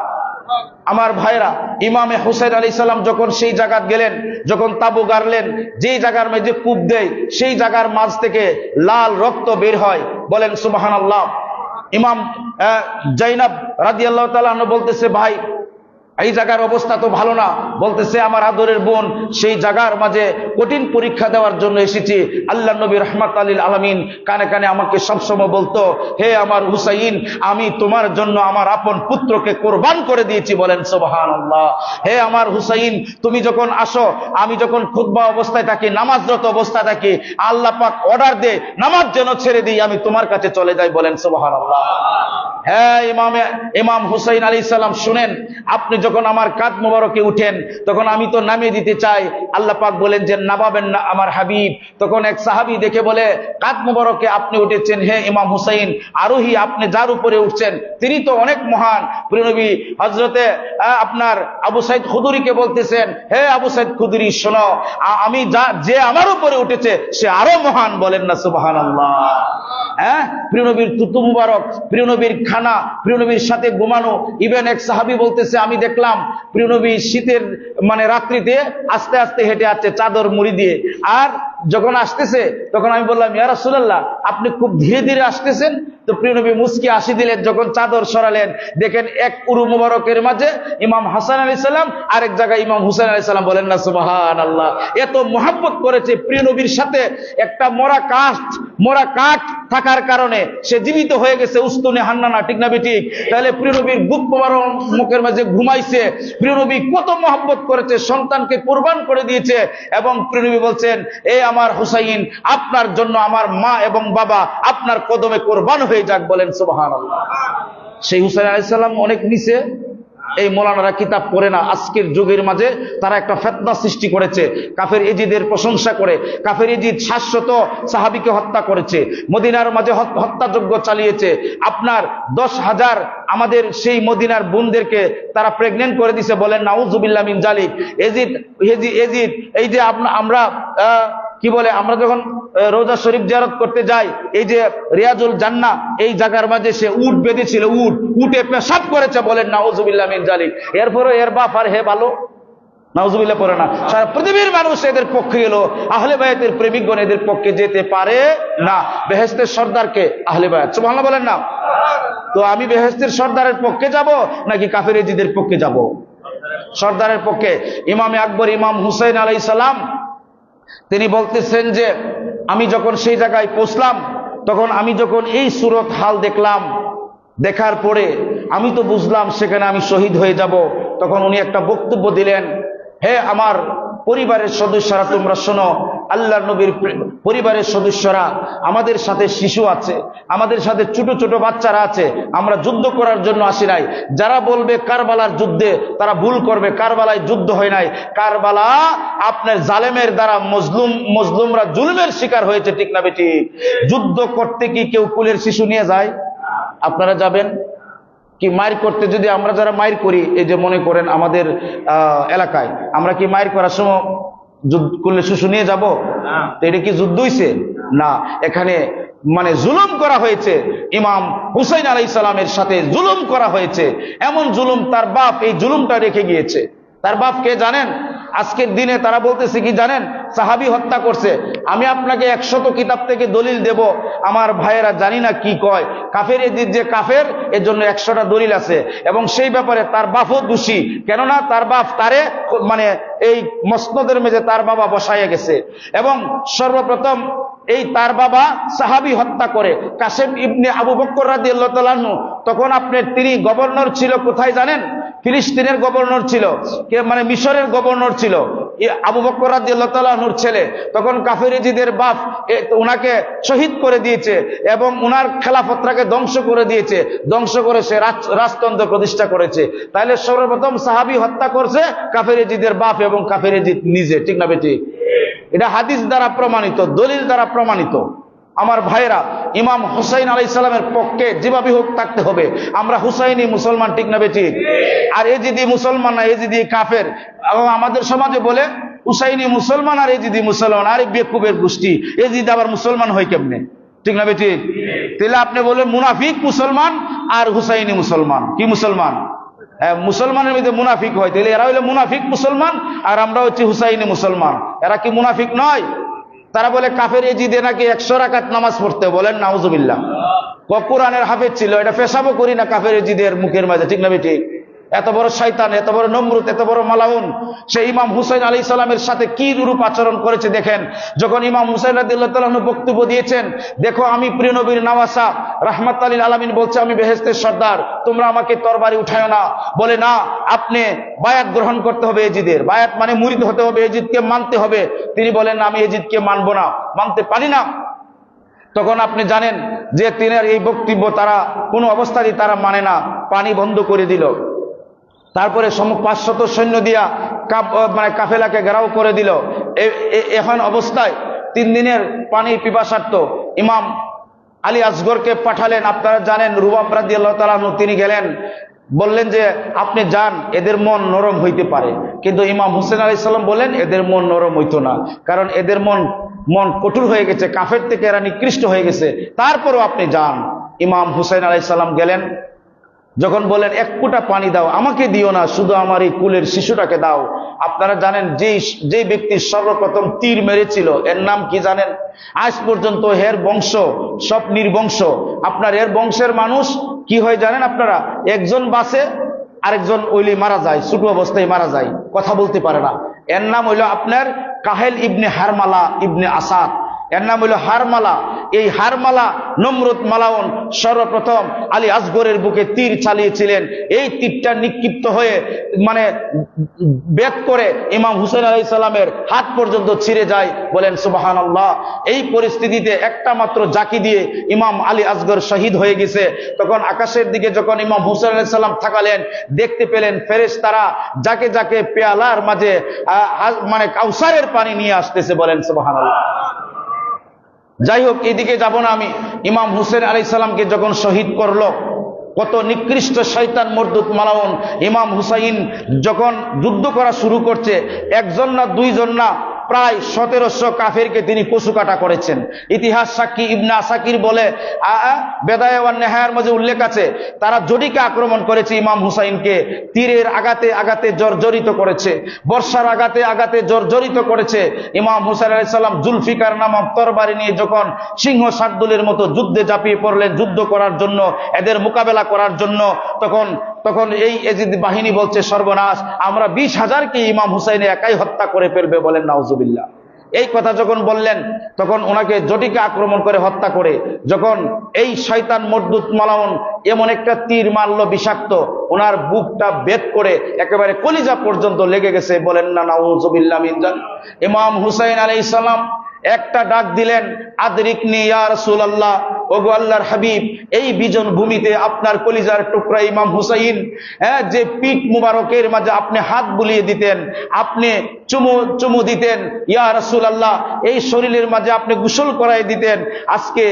আমার ভাইরা, ইমামে হুসাইন আলাইহিস সালাম যখন সেই জায়গা গেলেন, যখন তাবু গাড়লেন, যেই জায়গার মধ্যে কূপ দেয় সেই জায়গার মাঝ থেকে লাল রক্ত বের হয়। বলেন সুবহানাল্লাহ। ইমাম জাইনাব রাদিয়াল্লাহু তাআলা আনহা বলতেছে, ভাই এই জায়গার অবস্থা তো ভালো না। বলতেছে, আমার আদরের বোন সেই জায়গার মাঝে কঠিন পরীক্ষা দেওয়ার জন্য এসেছি। আল্লাহ নবী রাহমাতুল লিল আলামিন কানে কানে আমাকে সবসময় বলতো, হে আমার হুসাইন, আমি তোমার জন্য আমার আপন পুত্রকে কোরবান করে দিয়েছি। বলেন সুবহানাল্লাহ। হে আমার হুসাইন, তুমি যখন আসো, আমি যখন খুতবা অবস্থায় থাকি, নামাজরত অবস্থায় থাকি, আল্লাহ পাক অর্ডার দে নামাজ যেন ছেড়ে দিই, আমি তোমার কাছে চলে যাই। বলেন সুবহানাল্লাহ। হ্যাঁ ইমাম হুসাইন আলাইহিস সালাম, শুনেন, আপনি যখন আমার কাঁধ মোবারকে উঠেন তখন আমি তো নামিয়ে দিতে চাই। আল্লাহ পাক বলেন যে নামাবেন না আমার হাবিব। তখন এক সাহাবী দেখে বলে, কাঁধ মোবারকে আপনি উঠেছেন, হে ইমাম হুসাইন, আরোহী আপনি যার উপরে উঠছেন তিনি তো অনেক মহান। প্রিয় নবী হযরতে আপনার আবু সাইদ খুদরিকে বলতেছেন, হে আবু সাইদ খুদরি, শোনো, আমি যে আমার উপরে উঠেছে সে আরো মহান। বলেন না সুবহানাল্লাহ। হ্যাঁ, প্রিয় নবীর তুতু মুবারক, প্রিয় নবীর খানা, প্রিয় নবীর সাথে ঘুমানো। ইভেন এক সাহাবী বলতেছে, আমি দেখলাম প্রিয় নবী শীতের রাত্রিতে আস্তে আস্তে হেঁটে আসছে চাদর মুড়ি দিয়ে। আর যখন আসতেছে তখন আমি বললাম, ইয়া রাসূলুল্লাহ, আপনি খুব ধীরে ধীরে আসতেছেন। তো প্রিয় নবী মুস্কি হাসি দিলেন। যখন চাদর সরালেন, দেখেন এক উরু মুবারকের মাঝে ইমাম হাসান আলাইহিস সালাম, আরেক জায়গায় ইমাম হুসাইন আলাইহিস সালাম। বলেন না সুবহানাল্লাহ। এত মহব্বত করেছে প্রিয় নবীর সাথে। একটা মরা কাঠ থাকার কারণে সে জীবিত হয়ে গেছে, উস্তুনে হান্নানা, ঠিক না বেঠিক? তাহলে প্রিয় নবীর বুক মুবারক মুখের মাঝে ঘুমাইছে। প্রিয় নবী কত মহব্বত করেছে, সন্তানকে কুরবান করে দিয়েছে। এবং প্রিয় নবী বলছেন, এ আমার হুসাইন, আপনার জন্য আমার মা এবং বাবা আপনার কদমে কোরবান হয়ে যাক। বলেন সুবহানাল্লাহ। সেই হুসাইন আলাইহিস সালাম অনেক নিচে। এই মৌলানারা কিতাব পড়ে না। আজকের যুগের মাঝে তারা একটা ফিতনা সৃষ্টি করেছে, কাফের ইজিদের প্রশংসা করে। কাফের ইজিদ 700 সাহাবীকে হত্যা করেছে, মদিনার মাঝে হত্যাযজ্ঞ চালিয়েছে। আপনার 10,000 আমাদের সেই মদিনার বোনদেরকে তারা প্রেগনেন্ট করে দিয়েছে। বলেন নাউজুবিল্লাহ মিন জালিক। এজিদ এই যে আমরা কি বলে, আমরা যখন রোজা শরীফ জিয়ারত করতে যাই, এই যে রিয়াজুল জান্নাহ, এই জায়গার মাঝে সে উট বেঁধেছিল, উটে পেশাব করেছে। বলেন নাউজুবিল্লাহ মিন জালিক। এরপরে এর বাপ আর হে ভালো নাউজুবিল্লাহ পড়ে না। সারা পৃথিবীর মানুষ এদের পক্ষে এলো, আহলে বায়াতের প্রেমিকগণ এদের পক্ষে যেতে পারে না। বেহেশতের সর্দারকে আহলে বায়াত, সুবহানাল্লাহ বলেন না। তো আমি বেহেশতের সর্দারের পক্ষে যাব নাকি কাফের ইজিদের পক্ষে যাব? সর্দারের পক্ষে। ইমামে আকবর ইমাম হুসাইন আলাইহিস সালাম তিনি বলতেছেন যে, আমি যখন সেই জায়গায় পৌঁছলাম, তখন আমি যখন এই সুরত হাল দেখলাম, দেখার পরে আমি তো বুঝলাম সেখানে আমি শহীদ হয়ে যাব। তখন উনি একটা বক্তব্য দিলেন, হে আমার পরিবারের সদস্যরা, তোমরা শোনো, আল্লাহর নবীর পরিবারের সদস্যরা, আমাদের সাথে শিশু আছে, আমাদের সাথে ছোট ছোট বাচ্চারা আছে। আমরা যুদ্ধ করার জন্য আসি নাই। যারা বলবে কারবালার যুদ্ধে, তারা ভুল করবে। কারবালায় যুদ্ধ হয় নাই। কারবালা আপনার জালেমের দ্বারা মজলুমরা জুলুমের শিকার হয়েছে, ঠিক না বেঠিক? যুদ্ধ করতে কি কেউ কুলের শিশু নিয়ে যায়? আপনারা যাবেন কি মাইর করতে? যদি আমরা যারা মাইর করি, এই যে মনে করেন আমাদের এলাকায়, আমরা কি মাইর করার সময় কুলের শিশু নিয়ে যাব? এটা কি যুদ্ধ হইছে? না, এখানে মানে জুলুম করা হয়েছে। ইমাম হুসাইন আলাইহিস সালামের সাথে জুলুম করা হয়েছে। এমন জুলুম, তার বাপ এই জুলুমটা রেখে গিয়েছে। তার বাপ কে জানেন? আজকের দিনে তারা বলতেছে কি জানেন? সাহাবী হত্যা করছে। আমি আপনাকে 100 কিতাব থেকে দলিল দেব, আমার ভাইয়েরা জানি না কি কয়। কাফের এজিদ যে কাফের, এর জন্য 100টা দলিল আছে। এবং সেই ব্যাপারে তার বাপও দোষী, কেননা তার বাপ তারে মানে এই মসনদের মেঝে তার বাবা বসাইয়া গেছে। এবং সর্বপ্রথম এই তার বাবা সাহাবী হত্যা করে। কাসেম ইবনে আবু বকর রাদিয়াল্লাহু তাআলা আনহু, তখন আপনার তিনি গভর্নর ছিল কোথায় জানেন? ফিলিস্তিনের গভর্নর ছিল, মানে মিশরের গভর্নর ছিল আবু বকর রাদিয়াল্লাহু তাআলা আনহুর ছেলে। তখন কাফের ইজিদের বাপ ওনাকে শহীদ করে দিয়েছে এবং উনার খেলাফতটাকে ধ্বংস করে দিয়েছে। ধ্বংস করে সে রাজতন্ত্র প্রতিষ্ঠা করেছে। তাহলে সর্বপ্রথম সাহাবী হত্যা করছে কাফের ইজিদের বাপ এবং কাফের ইজিদ নিজে, ঠিক না বেটি? এটা হাদিস দ্বারা প্রমাণিত, দলিল দ্বারা প্রমাণিত। আমার ভাইরা, ইমাম হুসাইন আলাইহিস সালামের পক্ষে যেভাবে হোক থাকতে হবে। আমরা হুসাইনি মুসলমান, ঠিক না বেটি? আর এজিদি মুসলমান না, এজিদি কাফের। এবং আমাদের সমাজে বলে হুসাইনি মুসলমান আর এজিদি মুসলমান। আরে বেকুবের গোষ্ঠী, এজিদ আবার মুসলমান হয় কেমনে, ঠিক না বেটি? তাহলে আপনি বলবেন মুনাফিক মুসলমান আর হুসাইনি মুসলমান। কি মুসলমান? মুসলমানের মধ্যে মুনাফিক হয়, তাহলে এরা হইলে মুনাফিক মুসলমান আর আমরা হচ্ছে হুসাইনি মুসলমান। এরা কি মুনাফিক নয়? তারা বলে কাফের এজিদে নাকি 100 রাকাত নামাজ পড়তে, বলেন নাউজুবিল্লাহ। কোরআনের হাফেজ ছিল, এটা পেশাবও করি না কাফের এজিদের মুখের মাঝে, ঠিক না ঠিক? এত বড় শয়তান, এত বড় নমরুদ, এত বড় মালাউন, সে ইমাম হুসাইন আলাইহিস সালামের সাথে কি রূপ আচরণ করেছে দেখেন। যখন ইমাম হুসাইন রাদিয়াল্লাহু তাআলা আনহু বক্তব্য দিয়েছেন, দেখো আমি প্রিয় নবীর নওয়াসা, রাহমাতুল লিল আলামিন বলছে আমি বেহেশতের সর্দার, তোমরা আমাকে তরবারি উঠায়ো না। বলে না, আপনি বায়াত গ্রহণ করতে হবে এজিদের, বায়াত মানে মুরিদ হতে হবে, এজিদকে মানতে হবে। তিনি বলেন আমি এজিদকে মানব না, মানতে পারি না। তখন আপনি জানেন যে তিনার এই বক্তব্য তারা কোনো অবস্থাতেই তারা মানে না, পানি বন্ধ করে দিল। তারপরে 500 সৈন্য দিয়া মানে কাফেলাকে ঘেরাও করে দিল। এখন অবস্থায় 3 দিনের পানি পিপাসার্থ ইমাম আলী আসগরকে পাঠালেন। আপনারা জানেন রুবাব রাদিয়াল্লাহু তাআলা আনহু তিনি গেলেন, বললেন যে আপনি যান, এদের মন নরম হইতে পারে। কিন্তু ইমাম হুসাইন আলাইহিস সালাম বললেন এদের মন নরম হইতো না, কারণ এদের মন কঠোর হয়ে গেছে, কাফের থেকে এরা নিকৃষ্ট হয়ে গেছে। তারপরও আপনি যান। ইমাম হুসাইন আলাইহিস সালাম গেলেন। যখন বলেন 1 ফুটা পানি দাও, আমাকে দিও না, শুধু আমার এই কুলের শিশুটাকে দাও। আপনারা জানেন যে ব্যক্তি সর্বপ্রথম তীর মেরেছিল এর নাম কি জানেন? আজ পর্যন্ত এর বংশ সব নির্বংশ। আপনার এর বংশের মানুষ কি হয় জানেন আপনারা? একজন বাঁচে, আরেকজন ওইলি মারা যায়, ছোট অবস্থায় মারা যায়, কথা বলতে পারে না। এর নাম হইল আপনার কাহেল ইবনে হারমালা ইবনে আসাদ, এর নাম হইল হারমালা। এই হারমালা নমরুদ মালাউন সর্বপ্রথম আলী আসগরের বুকে তীর চালিয়েছিলেন। এই তীরটা নিক্ষিপ্ত হয়ে মানে বেদ করে ইমাম হুসাইন আলাইহিস সালামের হাত পর্যন্ত ছিঁড়ে যায়, বলেন সুবহানাল্লাহ। এই পরিস্থিতিতে একটা মাত্র জাকি দিয়ে ইমাম আলী আসগর শহীদ হয়ে গেছে। তখন আকাশের দিকে যখন ইমাম হুসাইন আলাইহিস সালাম তাকালেন, দেখতে পেলেন ফেরেশতারা যাকে যাকে পেয়ালার মাঝে মানে কাউসারের পানি নিয়ে আসতেছে, বলেন সুবহানাল্লাহ। যাই হোক, এদিকে যাব না আমি। ইমাম হুসেন আলাইহিস সালামকে যখন শহীদ করলো, কত নিকৃষ্ট শয়তান মরদুদ মালাউন ইমাম হুসাইন যখন যুদ্ধ করা শুরু করছে, একজন না দুইজন না, প্রায় 1700 কাফেরকে তিনি কচু কাটা করেছেন। ইতিহাস সাক্ষী ইবনে আসাকির বলে, বেদায়া ওয়ান নেহায়ার মাঝে উল্লেখ আছে, তারা জডিকে আক্রমণ করেছে ইমাম হুসাইনকে, তীরের আঘাতে আঘাতে জর্জরিত করেছে, বর্ষার আঘাতে আঘাতে জর্জরিত করেছে। ইমাম হুসাইন আলাইহিস সালাম জুলফিকার নামক তরবারি নিয়ে যখন সিংহ শার্দুলের মতো যুদ্ধে ঝাঁপিয়ে পড়লেন, যুদ্ধ করার জন্য, এদের মোকাবেলা করার জন্য, তখন এই এজিদ বাহিনী বলছে সর্বনাশ, আমরা 20,000কে ইমাম হুসাইনে একাই হত্যা করে ফেলবে, বলেন নাউজুবিল্লাহ। এই কথা যখন বললেন, তখন ওনাকে জটিকে আক্রমণ করে হত্যা করে, যখন এই শয়তান মরদুদ মালাউন এমন একটা তীর মারল বিষাক্ত, ওনার বুকটা বেদ করে একেবারে কলিজা পর্যন্ত লেগে গেছে, বলেন না নাউজুবিল্লাহ মিন যালিক। ইমাম হুসাইন আলাইহিস সালাম একটা ডাক দিলেন, আদরিকনি ইয়া রাসূলুল্লাহ, ওগো আল্লাহর হাবিব, এই বিজন ভূমিতে আপনার কলিজার টুকরা ইমাম হুসাইন, যে পিঠ মুবারকের মাঝে আপনি হাত বুলিয়ে দিতেন, আপনি চুমু দিতেন, ইয়া রাসূলুল্লাহ, এই শরীরের মাঝে আপনি গোসল করাই দিতেন, আজকে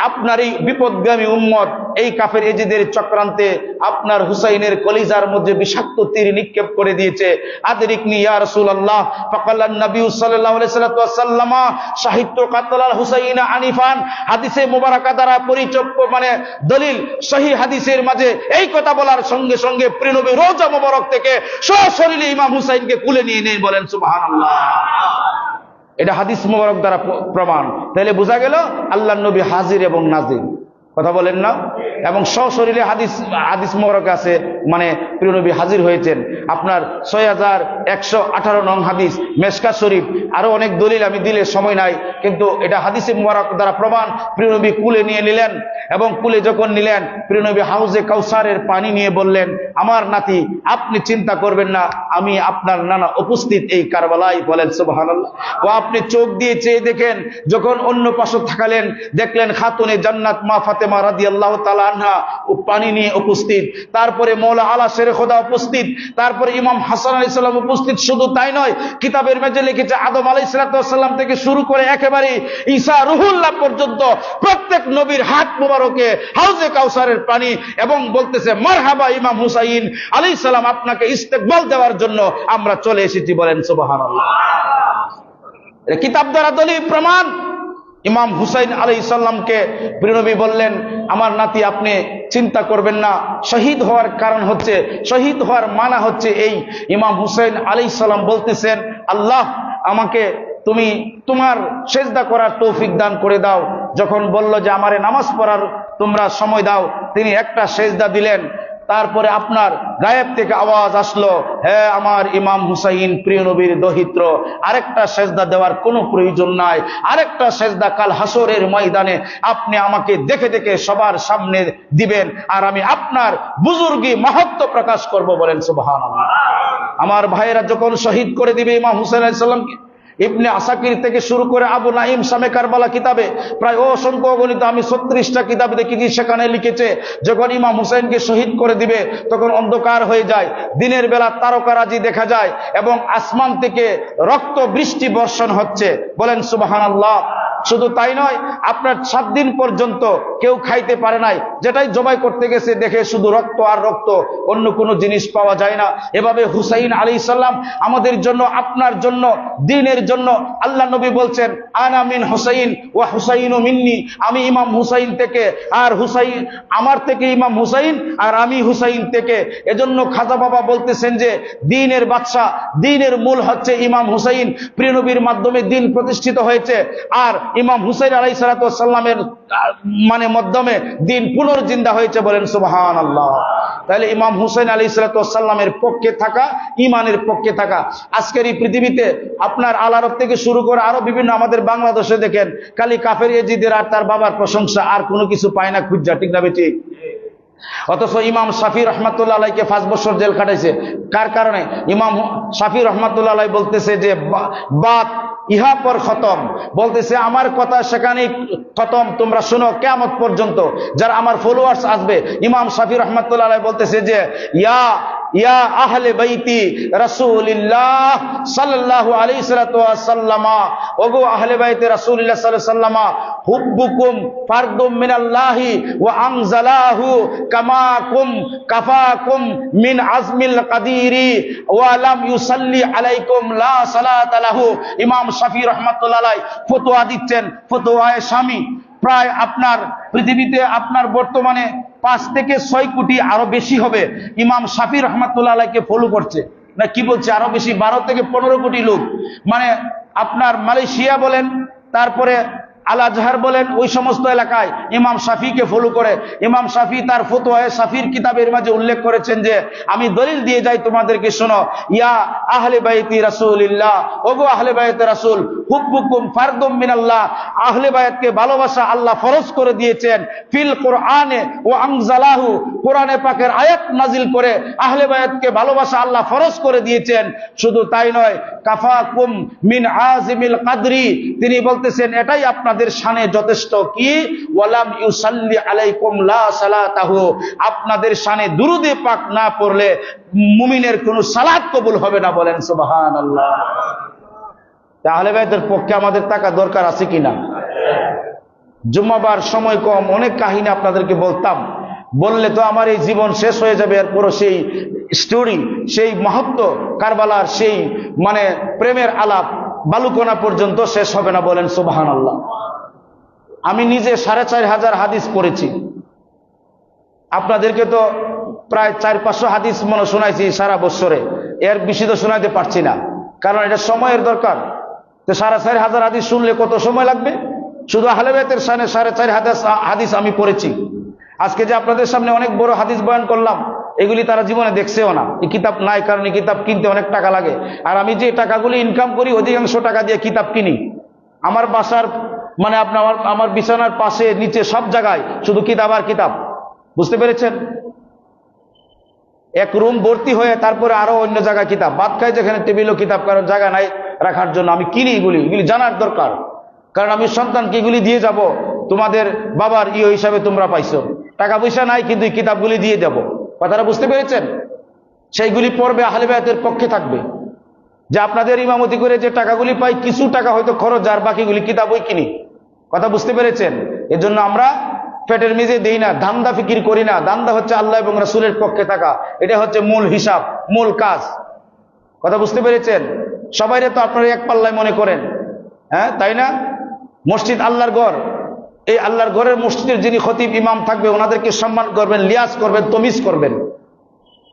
আপনার এই বিপদগামী উম্মত এই কাফের এজিদের চক্রান্তে আপনার হুসাইনের কলিজার মধ্যে বিষাক্ত তীর নিক্ষেপ করে দিয়েছে। আদরিকনি ইয়া রাসূলুল্লাহ। ফাকালান নবী সাল্লাল্লাহু আলাইহি ওয়াসাল্লাম সাহিত্য কাতলাল হুসাইন আনিফান, হাদিসে মুবারাকা দ্বারা পরিচয় মানে দলিল সহিহ হাদিসের মাঝে এই কথা বলার সঙ্গে সঙ্গে প্রিয় নবী রওজা মুবারক থেকে সশরীরে ইমাম হুসাইনকে কুলে নিয়ে নেন, বলেন সুবহানাল্লাহ। এটা হাদিস মুবারক দ্বারা প্রমাণ। তাহলে বোঝা গেল আল্লাহর নবী হাজির এবং নাজির, কথা বলেন না? এবং সশরীরে হাদিস মুবারক আছে, মানে প্রিয় নবী হাজির হয়েছেন। আপনার 6118 নং হাদিস মেশকাত শরীফ, আরো অনেক দলিল আমি দিলে সময় নাই, কিন্তু এটা হাদিসে মুবারক দ্বারা প্রমাণ। প্রিয় নবী কুলে নিয়ে নিলেন, এবং কুলে যখন নিলেন, প্রিয় নবী হাউজে কাউসারের পানি নিয়ে বললেন, আমার নাতি, আপনি চিন্তা করবেন না, আমি আপনার নানা উপস্থিত এই কারবালায়, বলেন সুবহানাল্লাহ। ও আপনি চোখ দিয়ে চেয়ে দেখেন, যখন অন্য পাশে থাকালেন, দেখলেন খাতুনে জান্নাত মা ফাতেমা রাদিয়াল্লাহু তাআলা আনহা ও পানি নিয়ে উপস্থিত, তারপরে মওলা আলা শেরে খোদা উপস্থিত, তারপরে ইমাম হাসান আলাইহিস সালাম উপস্থিত। শুধু তাই নয়, কিতাবের মেঝে লিখেছে আদম আলাইহিস সালাম থেকে শুরু করে একেবারে ঈসা রুহুল্লাহ পর্যন্ত প্রত্যেক নবীর হাত মুবারকে হাউজে কাউসারের পানি, এবং বলতেছে মারহাবা ইমাম হুসাইন আলাইহিস সালাম, আপনাকে ইস্তেকবাল দেওয়ার জন্য আমরা চলে এসেছি, বলেন সুবহানাল্লাহ। এটা কিতাব দ্বারা দলিল প্রমাণ। ইমাম হুসাইন আলাইহিস সালামকে প্রিয় নবী বললেন, আমার নাতি, আপনি চিন্তা করবেন না। শহীদ হওয়ার কারণ হচ্ছে, শহীদ হওয়ার মানা হচ্ছে এই, ইমাম হুসাইন আলাইহিস সালাম বলতেছেন, আল্লাহ আমাকে তুমি তোমার সেজদা করার তৌফিক দান করে দাও। যখন বলল যে আমারে নামাজ পড়ার তোমরা সময় দাও, তিনি একটা সেজদা দিলেন। তারপরে আপনার গায়েব থেকে আওয়াজ আসলো, হ্যাঁ আমার ইমাম হুসাইন প্রিয় নবীর দহিত্র, আরেকটা সেজদা দেওয়ার কোনো প্রয়োজন নাই, আরেকটা সেজদা কাল হাসরের ময়দানে আপনি আমাকে দেখে দেখে সবার সামনে দিবেন, আর আমি আপনার বুজুর্গি মাহাত্ম প্রকাশ করব। বলেন সুবহানাল্লাহ। আমার ভাইয়েরা যখন শহীদ করে দিবে ইমাম হুসাইন আলাইহিস সালামকে, ইবনে আসাকির থেকে শুরু করে আবু নাঈম শামে কারবালা কিতাবে প্রায় অসংখ্য অগণিত আমি 36টা কিতাব দেখেছি, সেখানে লিখেছে যখন ইমাম হুসাইনকে শহীদ করে দিবে তখন অন্ধকার হয়ে যায়, দিনের বেলা তারকারাজি দেখা যায় এবং আসমান থেকে রক্ত বৃষ্টি বর্ষণ হচ্ছে। বলেন সুবহানাল্লাহ। শুধু তাই নয়, আপনার 7 দিন পর্যন্ত কেউ খাইতে পারে নাই, যেটাই জবাই করতে গেছে দেখে শুধু রক্ত আর রক্ত, অন্য কোনো জিনিস পাওয়া যায় না। এভাবে হুসাইন আলাইহিস সালাম আমাদের জন্য, আপনার জন্য, দ্বীনের জন্য, আল্লাহ নবী বলছেন আনা মিন হুসাইন ওয়া হুসাইনু মিন্নি, আমি ইমাম হুসাইন থেকে আর হুসাইন আমার থেকে, ইমাম হুসাইন আর আমি হুসাইন থেকে। এজন্য খাজা বাবা বলতেছেন যে দ্বীনের বাদশা, দ্বীনের মূল হচ্ছে ইমাম হুসাইন, প্রিয় নবীর মাধ্যমে দ্বীন প্রতিষ্ঠিত হয়েছে, আর ইমাম হুসাইন আলাইহিস সালামের মাধ্যমে দ্বীন পুনর্জিন্দা হয়েছে। বলেন সুবহানাল্লাহ। তাহলে ইমাম হুসাইন আলাইহিস সালামের পক্ষে থাকা ইমানের পক্ষে থাকা। আজকের এই পৃথিবীতে আপনার আল আরব থেকে শুরু করে আরো বিভিন্ন, আমাদের বাংলাদেশে দেখেন খালি কাফের এজিদের আর তার বাবার প্রশংসা, আর কোনো কিছু পায় না খুঁজা, ঠিক না বেটি? অথচ ইমাম শাফি রহমাতুল্লাহ আলাইকে 5 বছর জেল কাটাইছে কার কারণে? ইমাম শাফি রহমাতুল্লাহ আলাই বলতেছে যে বাত ইহা পর খতম, বলতেছে আমার কথা সেখানেই খতম, তোমরা শোনো কিয়ামত পর্যন্ত যারা আমার ফলোয়ার্স আসবে। ইমাম শাফি রহমাতুল্লাহ আলাই বলতেছে যে ইয়া আহলে বাইতি রাসূলিল্লাহ সাল্লাল্লাহু আলাইহি ওয়াসাল্লাম, ওগো আহলে বাইতে রাসূলুল্লাহ সাল্লাল্লাহু আলাইহি ওয়াসাল্লাম, হুব্বুকুম ফারদুম মিনাল্লাহি ওয়া আনজালাহু কামাকুম কাফাকুম মিন আজমিল কাদিরি ওয়া লাম ইউসাল্লি আলাইকুম লা সালাতা লাহু। ইমাম শাফি রাহমাতুল্লাহ আলাইহি ফতোয়া দিচ্ছেন, ফতোয়ায়ে শামী। প্রায় আপনার পৃথিবীতে আপনার বর্তমানে 5 থেকে 6 কোটি, আরো বেশি হবে, ইমাম শাফি রহমাতুল্লাহ আলাইকে ফলো করছে, না কি বলছে, আরো বেশি 12 থেকে 15 কোটি লোক। মানে আপনার মালয়েশিয়া বলেন, তারপরে আল আজহার বলেন, ওই সমস্ত এলাকায় ইমাম শাফিকে ফলো করে। ইমাম শাফি তার ফতোয়ায়ে শাফির কিতাবের মাঝে উল্লেখ করেছেন যে আমি দলিল দিয়ে যাই তোমাদেরকে, শোনো, ইয়া আহলে বাইতি রাসূলিল্লাহ, ওগো আহলে বাইতে রাসূল, হুব্বুকুম ফারদুম মিনাল্লাহ, আহলে বাইতকে ভালোবাসা আল্লাহ ফরজ করে দিয়েছেন ফিল কোরআনে ওয়া আনজালাহু, কোরআনে পাকের আয়াত নাজিল করে আহলে বাইতকে ভালোবাসা আল্লাহ ফরজ করে দিয়েছেন। শুধু তাই নয়, কাফাকুম মিন আজিমিল কাদরি, তিনি বলতেছেন এটাই আপনাদের শানে যথেষ্ট, কি ওয়ালাম ইউসাল্লি আলাইকুম লা সালাতাহু, আপনাদের শানে দুরুদে পাক না পড়লে মুমিনের কোনো সালাত কবুল হবে না। বলেন সুবহানাল্লাহ। আহলে বাইতের পক্ষে আমাদের টাকা দরকার আছে কিনা? জুম্মাবার সময় কম, অনেক কাহিনী আপনাদেরকে বলতাম, বললে তো আমার এই জীবন শেষ হয়ে যাবে। এরপরও সেই স্টোরি, সেই মাহাত্ম, কারবালার সেই প্রেমের আলাপ বালুকোনা পর্যন্ত শেষ হবে না। বলেন সুবহানাল্লাহ। আমি নিজে 4500 হাদিস পড়েছি, আপনাদেরকে তো প্রায় 400-500 হাদিস মনে শোনাইছি সারা বছরে, এর বেশি তো শোনাইতে পারছি না, কারণ এটা সময়ের দরকার। তো 4500 হাদিস শুনলে কত সময় লাগবে? শুধু আহলে বাইতের শানে 4500 হাদিস আমি পড়েছি। আজকে যে আপনাদের সামনে অনেক বড় হাদিস বয়ান করলাম, এগুলি তারা জীবনে দেখছেও না, এই কিতাব নাই, কারণ এই কিতাব কিনতে অনেক টাকা লাগে। আর আমি যে টাকাগুলি ইনকাম করি অধিকাংশ টাকা দিয়ে কিতাব কিনি। আমার বাসার আমার বিছানার পাশে নিচে সব জায়গায় শুধু কিতাব আর কিতাব, বুঝতে পেরেছেন? এক রুম ভর্তি হয়ে তারপরে আরো অন্য জায়গায় কিতাব, ভাত খাই যেখানে টেবিলও কিতাব, কারণ জায়গা নাই রাখার জন্য। আমি কিনি এগুলি জানার দরকার, কারণ আমি সন্তানকে এগুলি দিয়ে যাব, তোমাদের বাবার হিসাবে তোমরা পাইছো, টাকা পয়সা নাই কিন্তু এই কিতাবগুলি দিয়ে যাব। কথাটা বুঝতে পেরেছেন? সেইগুলি পড়বে, আহলে বাইতের পক্ষে থাকবে। যে আপনাদের ইমামতি করে যে টাকাগুলি পাই, কিছু টাকা হয়তো খরচ, আর বাকিগুলি কিতাবই কিনি। কথা বুঝতে পেরেছেন? এজন্য আমরা পেটের মেজে দেই না, ধান্দা ফিকির করি না। ধান্দা হচ্ছে আল্লাহ এবং রাসূলের পক্ষে থাকা, এটা হচ্ছে মূল হিসাব, মূল কাজ। কথা বুঝতে পেরেছেন? সবাইরে তো আপনারা এক পাল্লায় মনে করেন, হ্যাঁ তাই না? মসজিদ আল্লাহর ঘর, এই আল্লাহর ঘরের মসজিদের যিনি খতিব ইমাম থাকবে ওনাদেরকে সম্মান করবেন, লিয়াজ করবেন, তমিজ করবেন।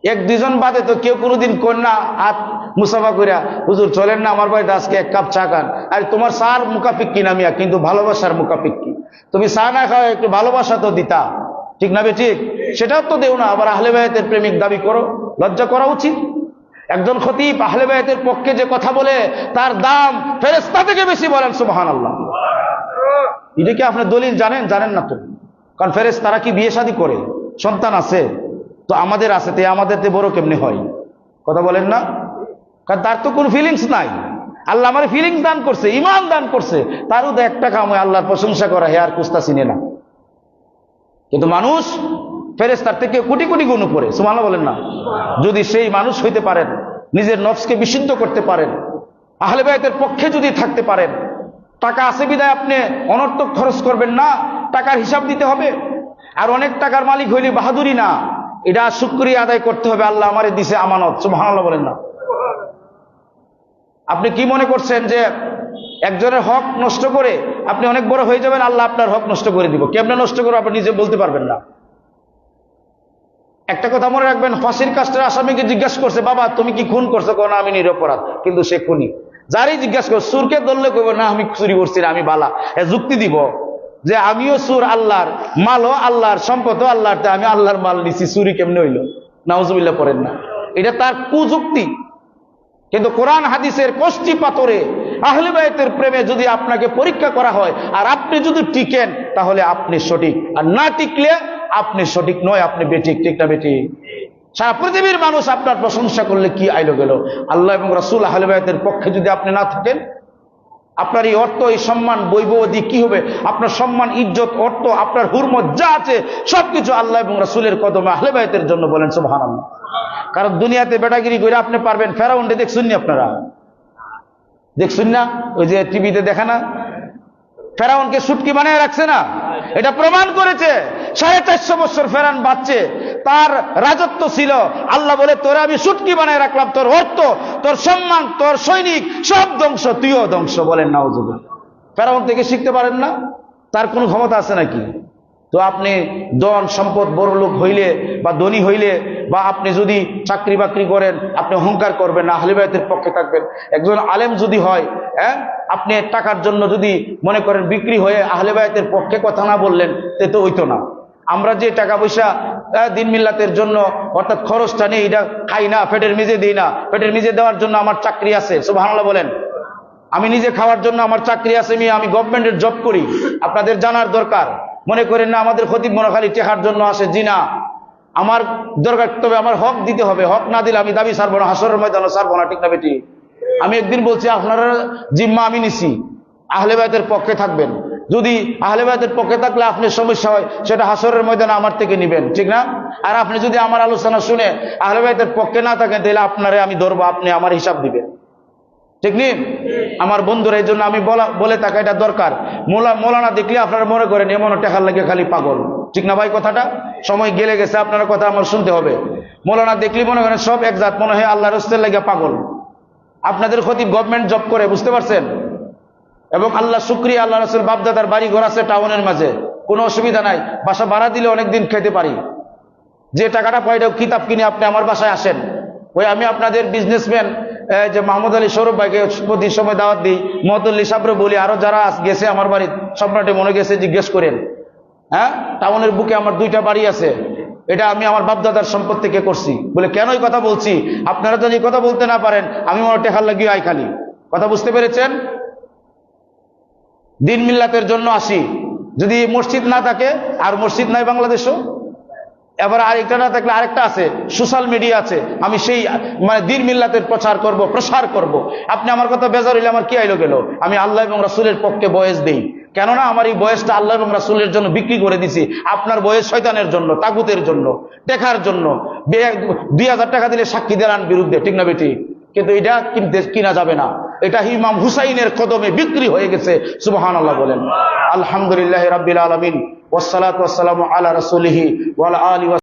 এক দুইজন বাদে তো কেউ কোনোদিন কন্যা হাত মুসাফা করিয়া হুজুর চলেন না আমার বাড়িতে আজকে এক কাপ চা খান। আরে তোমার চার মুকাফিক কি নামিয়া, কিন্তু ভালোবাসার মুকাফিক কি? তুমি চা না খাও একটু ভালোবাসা তো দিতা, ঠিক না ঠিক? সেটাও তো দেও না, আবার আহলে বায়াতের প্রেমিক দাবি করো। লজ্জা করা উচিত। একজন খতিব আহলে বায়াতের পক্ষে যে কথা বলে তার দাম ফেরেশতা থেকে বেশি বলেন সুবহানাল্লাহ। এটা কি আপনি দলিল জানেন? জানেন না তো। কারণ ফেরেশতারা কি বিয়ে শাদী করে? সন্তান আছে তো আমাদের আছে, তে আমাদের তে বড় কেমনে হয়? কথা বলেন না? কারণ তার তো কোনো ফিলিংস নাই। আল্লাহ আমার ফিলিংস দান করছে, ইমান দান করছে, তারও তো একটা কাম হয় আল্লাহর প্রশংসা করা, হে আর কুস্তা চিনে না। কিন্তু মানুষ ফেরেশতার থেকে কোটি কোটি গুণ উপরে, সুবহানাল্লাহ বলেন না? যদি সেই মানুষ হইতে পারেন, নিজের নফসকে বিশুদ্ধ করতে পারেন, আহলে বায়াতের পক্ষে যদি থাকতে পারেন, টাকা আছে বিদায় আপনি অনর্থক খরচ করবেন না, টাকার হিসাব দিতে হবে। আর অনেক টাকার মালিক হইলে বাহাদুরি না, এটা শুকরিয়া আদায় করতে হবে, আল্লাহ আমারে দিছে আমানত, সুবহানাল্লাহ বলেন না? আপনি কি মনে করছেন যে একজনের হক নষ্ট করে আপনি অনেক বড় হয়ে যাবেন, আল্লাহ আপনার হক নষ্ট করে দিব? কেমনে নষ্ট করে আপনি নিজে বলতে পারবেন না। একটা কথা মনে রাখবেন, ফাঁসির কাস্টের আসামিকে জিজ্ঞাসা করছে, বাবা তুমি কি খুন করছো? কোন আমি নিরপরাধ, কিন্তু সে খুনি। যারই জিজ্ঞাসা করছে, সুরকে ধরলে কইব না আমি চুরি করছি না, আমি বালা। যুক্তি দিব যে আমিও সুর আল্লাহর, মালও আল্লাহর, সম্পদও আল্লাহর, আমি আল্লাহর মাল নিছি, চুরি কেমনে হইল? নাউজুবিল্লাহ পড়েন না, এটা তার কুযুক্তি। কিন্তু কোরআন হাদিসের কষ্টি পাথরে আহলে বায়াতের প্রেমে যদি আপনাকে পরীক্ষা করা হয় আর আপনি যদি টিকেন, তাহলে আপনি সঠিক, আর না টিকলে আপনি সঠিক নয়, আপনি বেঠিক, ঠিক না বেঠিক? সারা পৃথিবীর মানুষ আপনার প্রশংসা করলে কি আইলো গেল, আল্লাহ এবং রাসূল আহলে বায়াতের পক্ষে যদি আপনি না থাকেন, আপনার এই অর্থ, এই সম্মান, বৈভবী কি হবে? আপনার সম্মান, ইজ্জত, অর্থ, আপনার হুরমত যা আছে সবকিছু আল্লাহ এবং রাসূলের কদমে আহলে বায়াতের জন্য। বলেন সুবহানাল্লাহ। কারণ দুনিয়াতে বেটাগিরি করে আপনি পারবেন। ফেরাউনকে দেখছেন না আপনারা? দেখছেন না? ওই যে টিভিতে দেখা না, ফেরাউনকে সুটকি বানিয়ে রাখছে না? এটা প্রমাণ করেছে 450 বছর ফেরাউন বাঁচছে, তার রাজত্ব ছিল। আল্লাহ বলে তোরা আমি সুটকি বানিয়ে রাখলাম, তোর অর্থ, তোর সম্মান, তোর সৈনিক সব ধ্বংস, তুইও ধ্বংস। বলেন নাউজুবিল্লাহ। ফেরাউন থেকে শিখতে পারেন না? তার কোনো ক্ষমতা আছে নাকি? তো আপনি ধন সম্পদ, বড় লোক হইলে বা ধনী হইলে বা আপনি যদি চাকরি বাকরি করেন, আপনি অহংকার করবেন না, আহলে বায়াতের পক্ষে থাকবেন। একজন আলেম যদি হয়, আপনি টাকার জন্য যদি মনে করেন বিক্রি হয়ে আহলে বায়াতের পক্ষে কথা না বললেন, তে তো হইতো না। আমরা যে টাকা পয়সা দিন মিল্লাতের জন্য অর্থাৎ খরচটা নেই, এটা খাই না, পেটের মিজে দিই না। পেটের মিজে দেওয়ার জন্য আমার চাকরি আছে, সুবহানাল্লাহ বলেন। আমি নিজে খাওয়ার জন্য আমার চাকরি আছে, আমি গভর্নমেন্টের জব করি, আপনাদের জানার দরকার। মনে করেন না আমাদের খতিব মনে খালি টেকার জন্য আসে, জি না, আমার দরকার, তবে আমার হক দিতে হবে। হক না দিলে আমি দাবি ছাড়বো না, হাসরের ময়দানে ছাড়বো না, ঠিক না বেটি? আমি একদিন বলছি আপনারা জিম্মা আমি নিছি, আহলে বায়াতের পক্ষে থাকবেন। যদি আহলে বায়াতের পক্ষে থাকলে আপনার সমস্যা হয়, সেটা হাসরের ময়দানে আমার থেকে নিবেন, ঠিক না? আর আপনি যদি আমার আলোচনা শুনে আহলে বায়াতের পক্ষে না থাকেন, তাহলে আপনারে আমি ধরবো, আপনি আমার হিসাব দিবেন, ঠিক নেই? আমার বন্ধুরা, এই জন্য আমি বলে থাকা এটা দরকার। মৌলানা দেখলে আপনারা মনে করেন এমন টেকার লাগে খালি পাগল, ঠিক না ভাই? কথাটা সময় গেলে গেছে, আপনার কথা আমার শুনতে হবে। মৌলানা দেখলে মনে করেন সব এক জাত, মনে হয় আল্লাহ রাসূলের লাগে পাগল। আপনাদের খতিব গভর্নমেন্ট জব করে, বুঝতে পারছেন? এবং আল্লাহ শুকরিয়া, আল্লাহ রাসূল বাপদাদার বাড়ি ঘর আছে টাউনের মাঝে, কোনো অসুবিধা নাই। বাসা ভাড়া দিলে অনেকদিন খেতে পারি। যে টাকাটা পাই কিতাব কিনে আপনি আমার বাসায় আসেন, ওই আমি আপনাদের বিজনেসম্যান যে মাহমুদ আলী সৌরভ ভাইকে প্রতি সময় দাওয়াত দিই, মহতুল্লি সাবরে বলি, আরো যারা গেছে আমার বাড়ি সম্রাটে মনে গেছে জিজ্ঞেস করেন। টাউনের বুকে আমার 2টা বাড়ি আছে, এটা আমি আমার বাপদাদার সম্পদ থেকে করছি। বলে কেন এই কথা বলছি? আপনারা যদি কথা বলতে না পারেন, আমি মনে টেকার লাগিয়ে আই খালি। কথা বুঝতে পেরেছেন? দিন মিল্লাতের জন্য আসি। যদি মসজিদ না থাকে, আর মসজিদ নাই বাংলাদেশও, এবার আরেকটা না থাকলে আরেকটা আছে, সোশ্যাল মিডিয়া আছে, আমি সেই মানে দিন মিল্লাতের প্রচার করব, প্রসার করব। আপনি আমার কথা বেজার হইলে আমার কি আইলো গেল? আমি আল্লাহ এবং রাসূলের পক্ষে বয়স দেই। কেননা আমার এই বয়সটা আল্লাহ এবং রাসূলের জন্য বিক্রি করে দিছি। আপনার বয়স শয়তানের জন্য, তাগুতের জন্য, টেকার জন্য। 2000 টাকা দিলে সাক্ষী দেওয়ার বিরুদ্ধে, ঠিক না বেটি? কিন্তু এটা কিনা যাবে না। এটা ইমাম হুসাইনের কদমে বিক্রি হয়ে গেছে। সুবহানাল্লাহ বলেন। আলহামদুলিল্লাহি রাব্বিল আলামিন, ওয়াসসালাতু ওয়াসসালামু আলা রাসূলিহি ওয়া আলা আলিহি।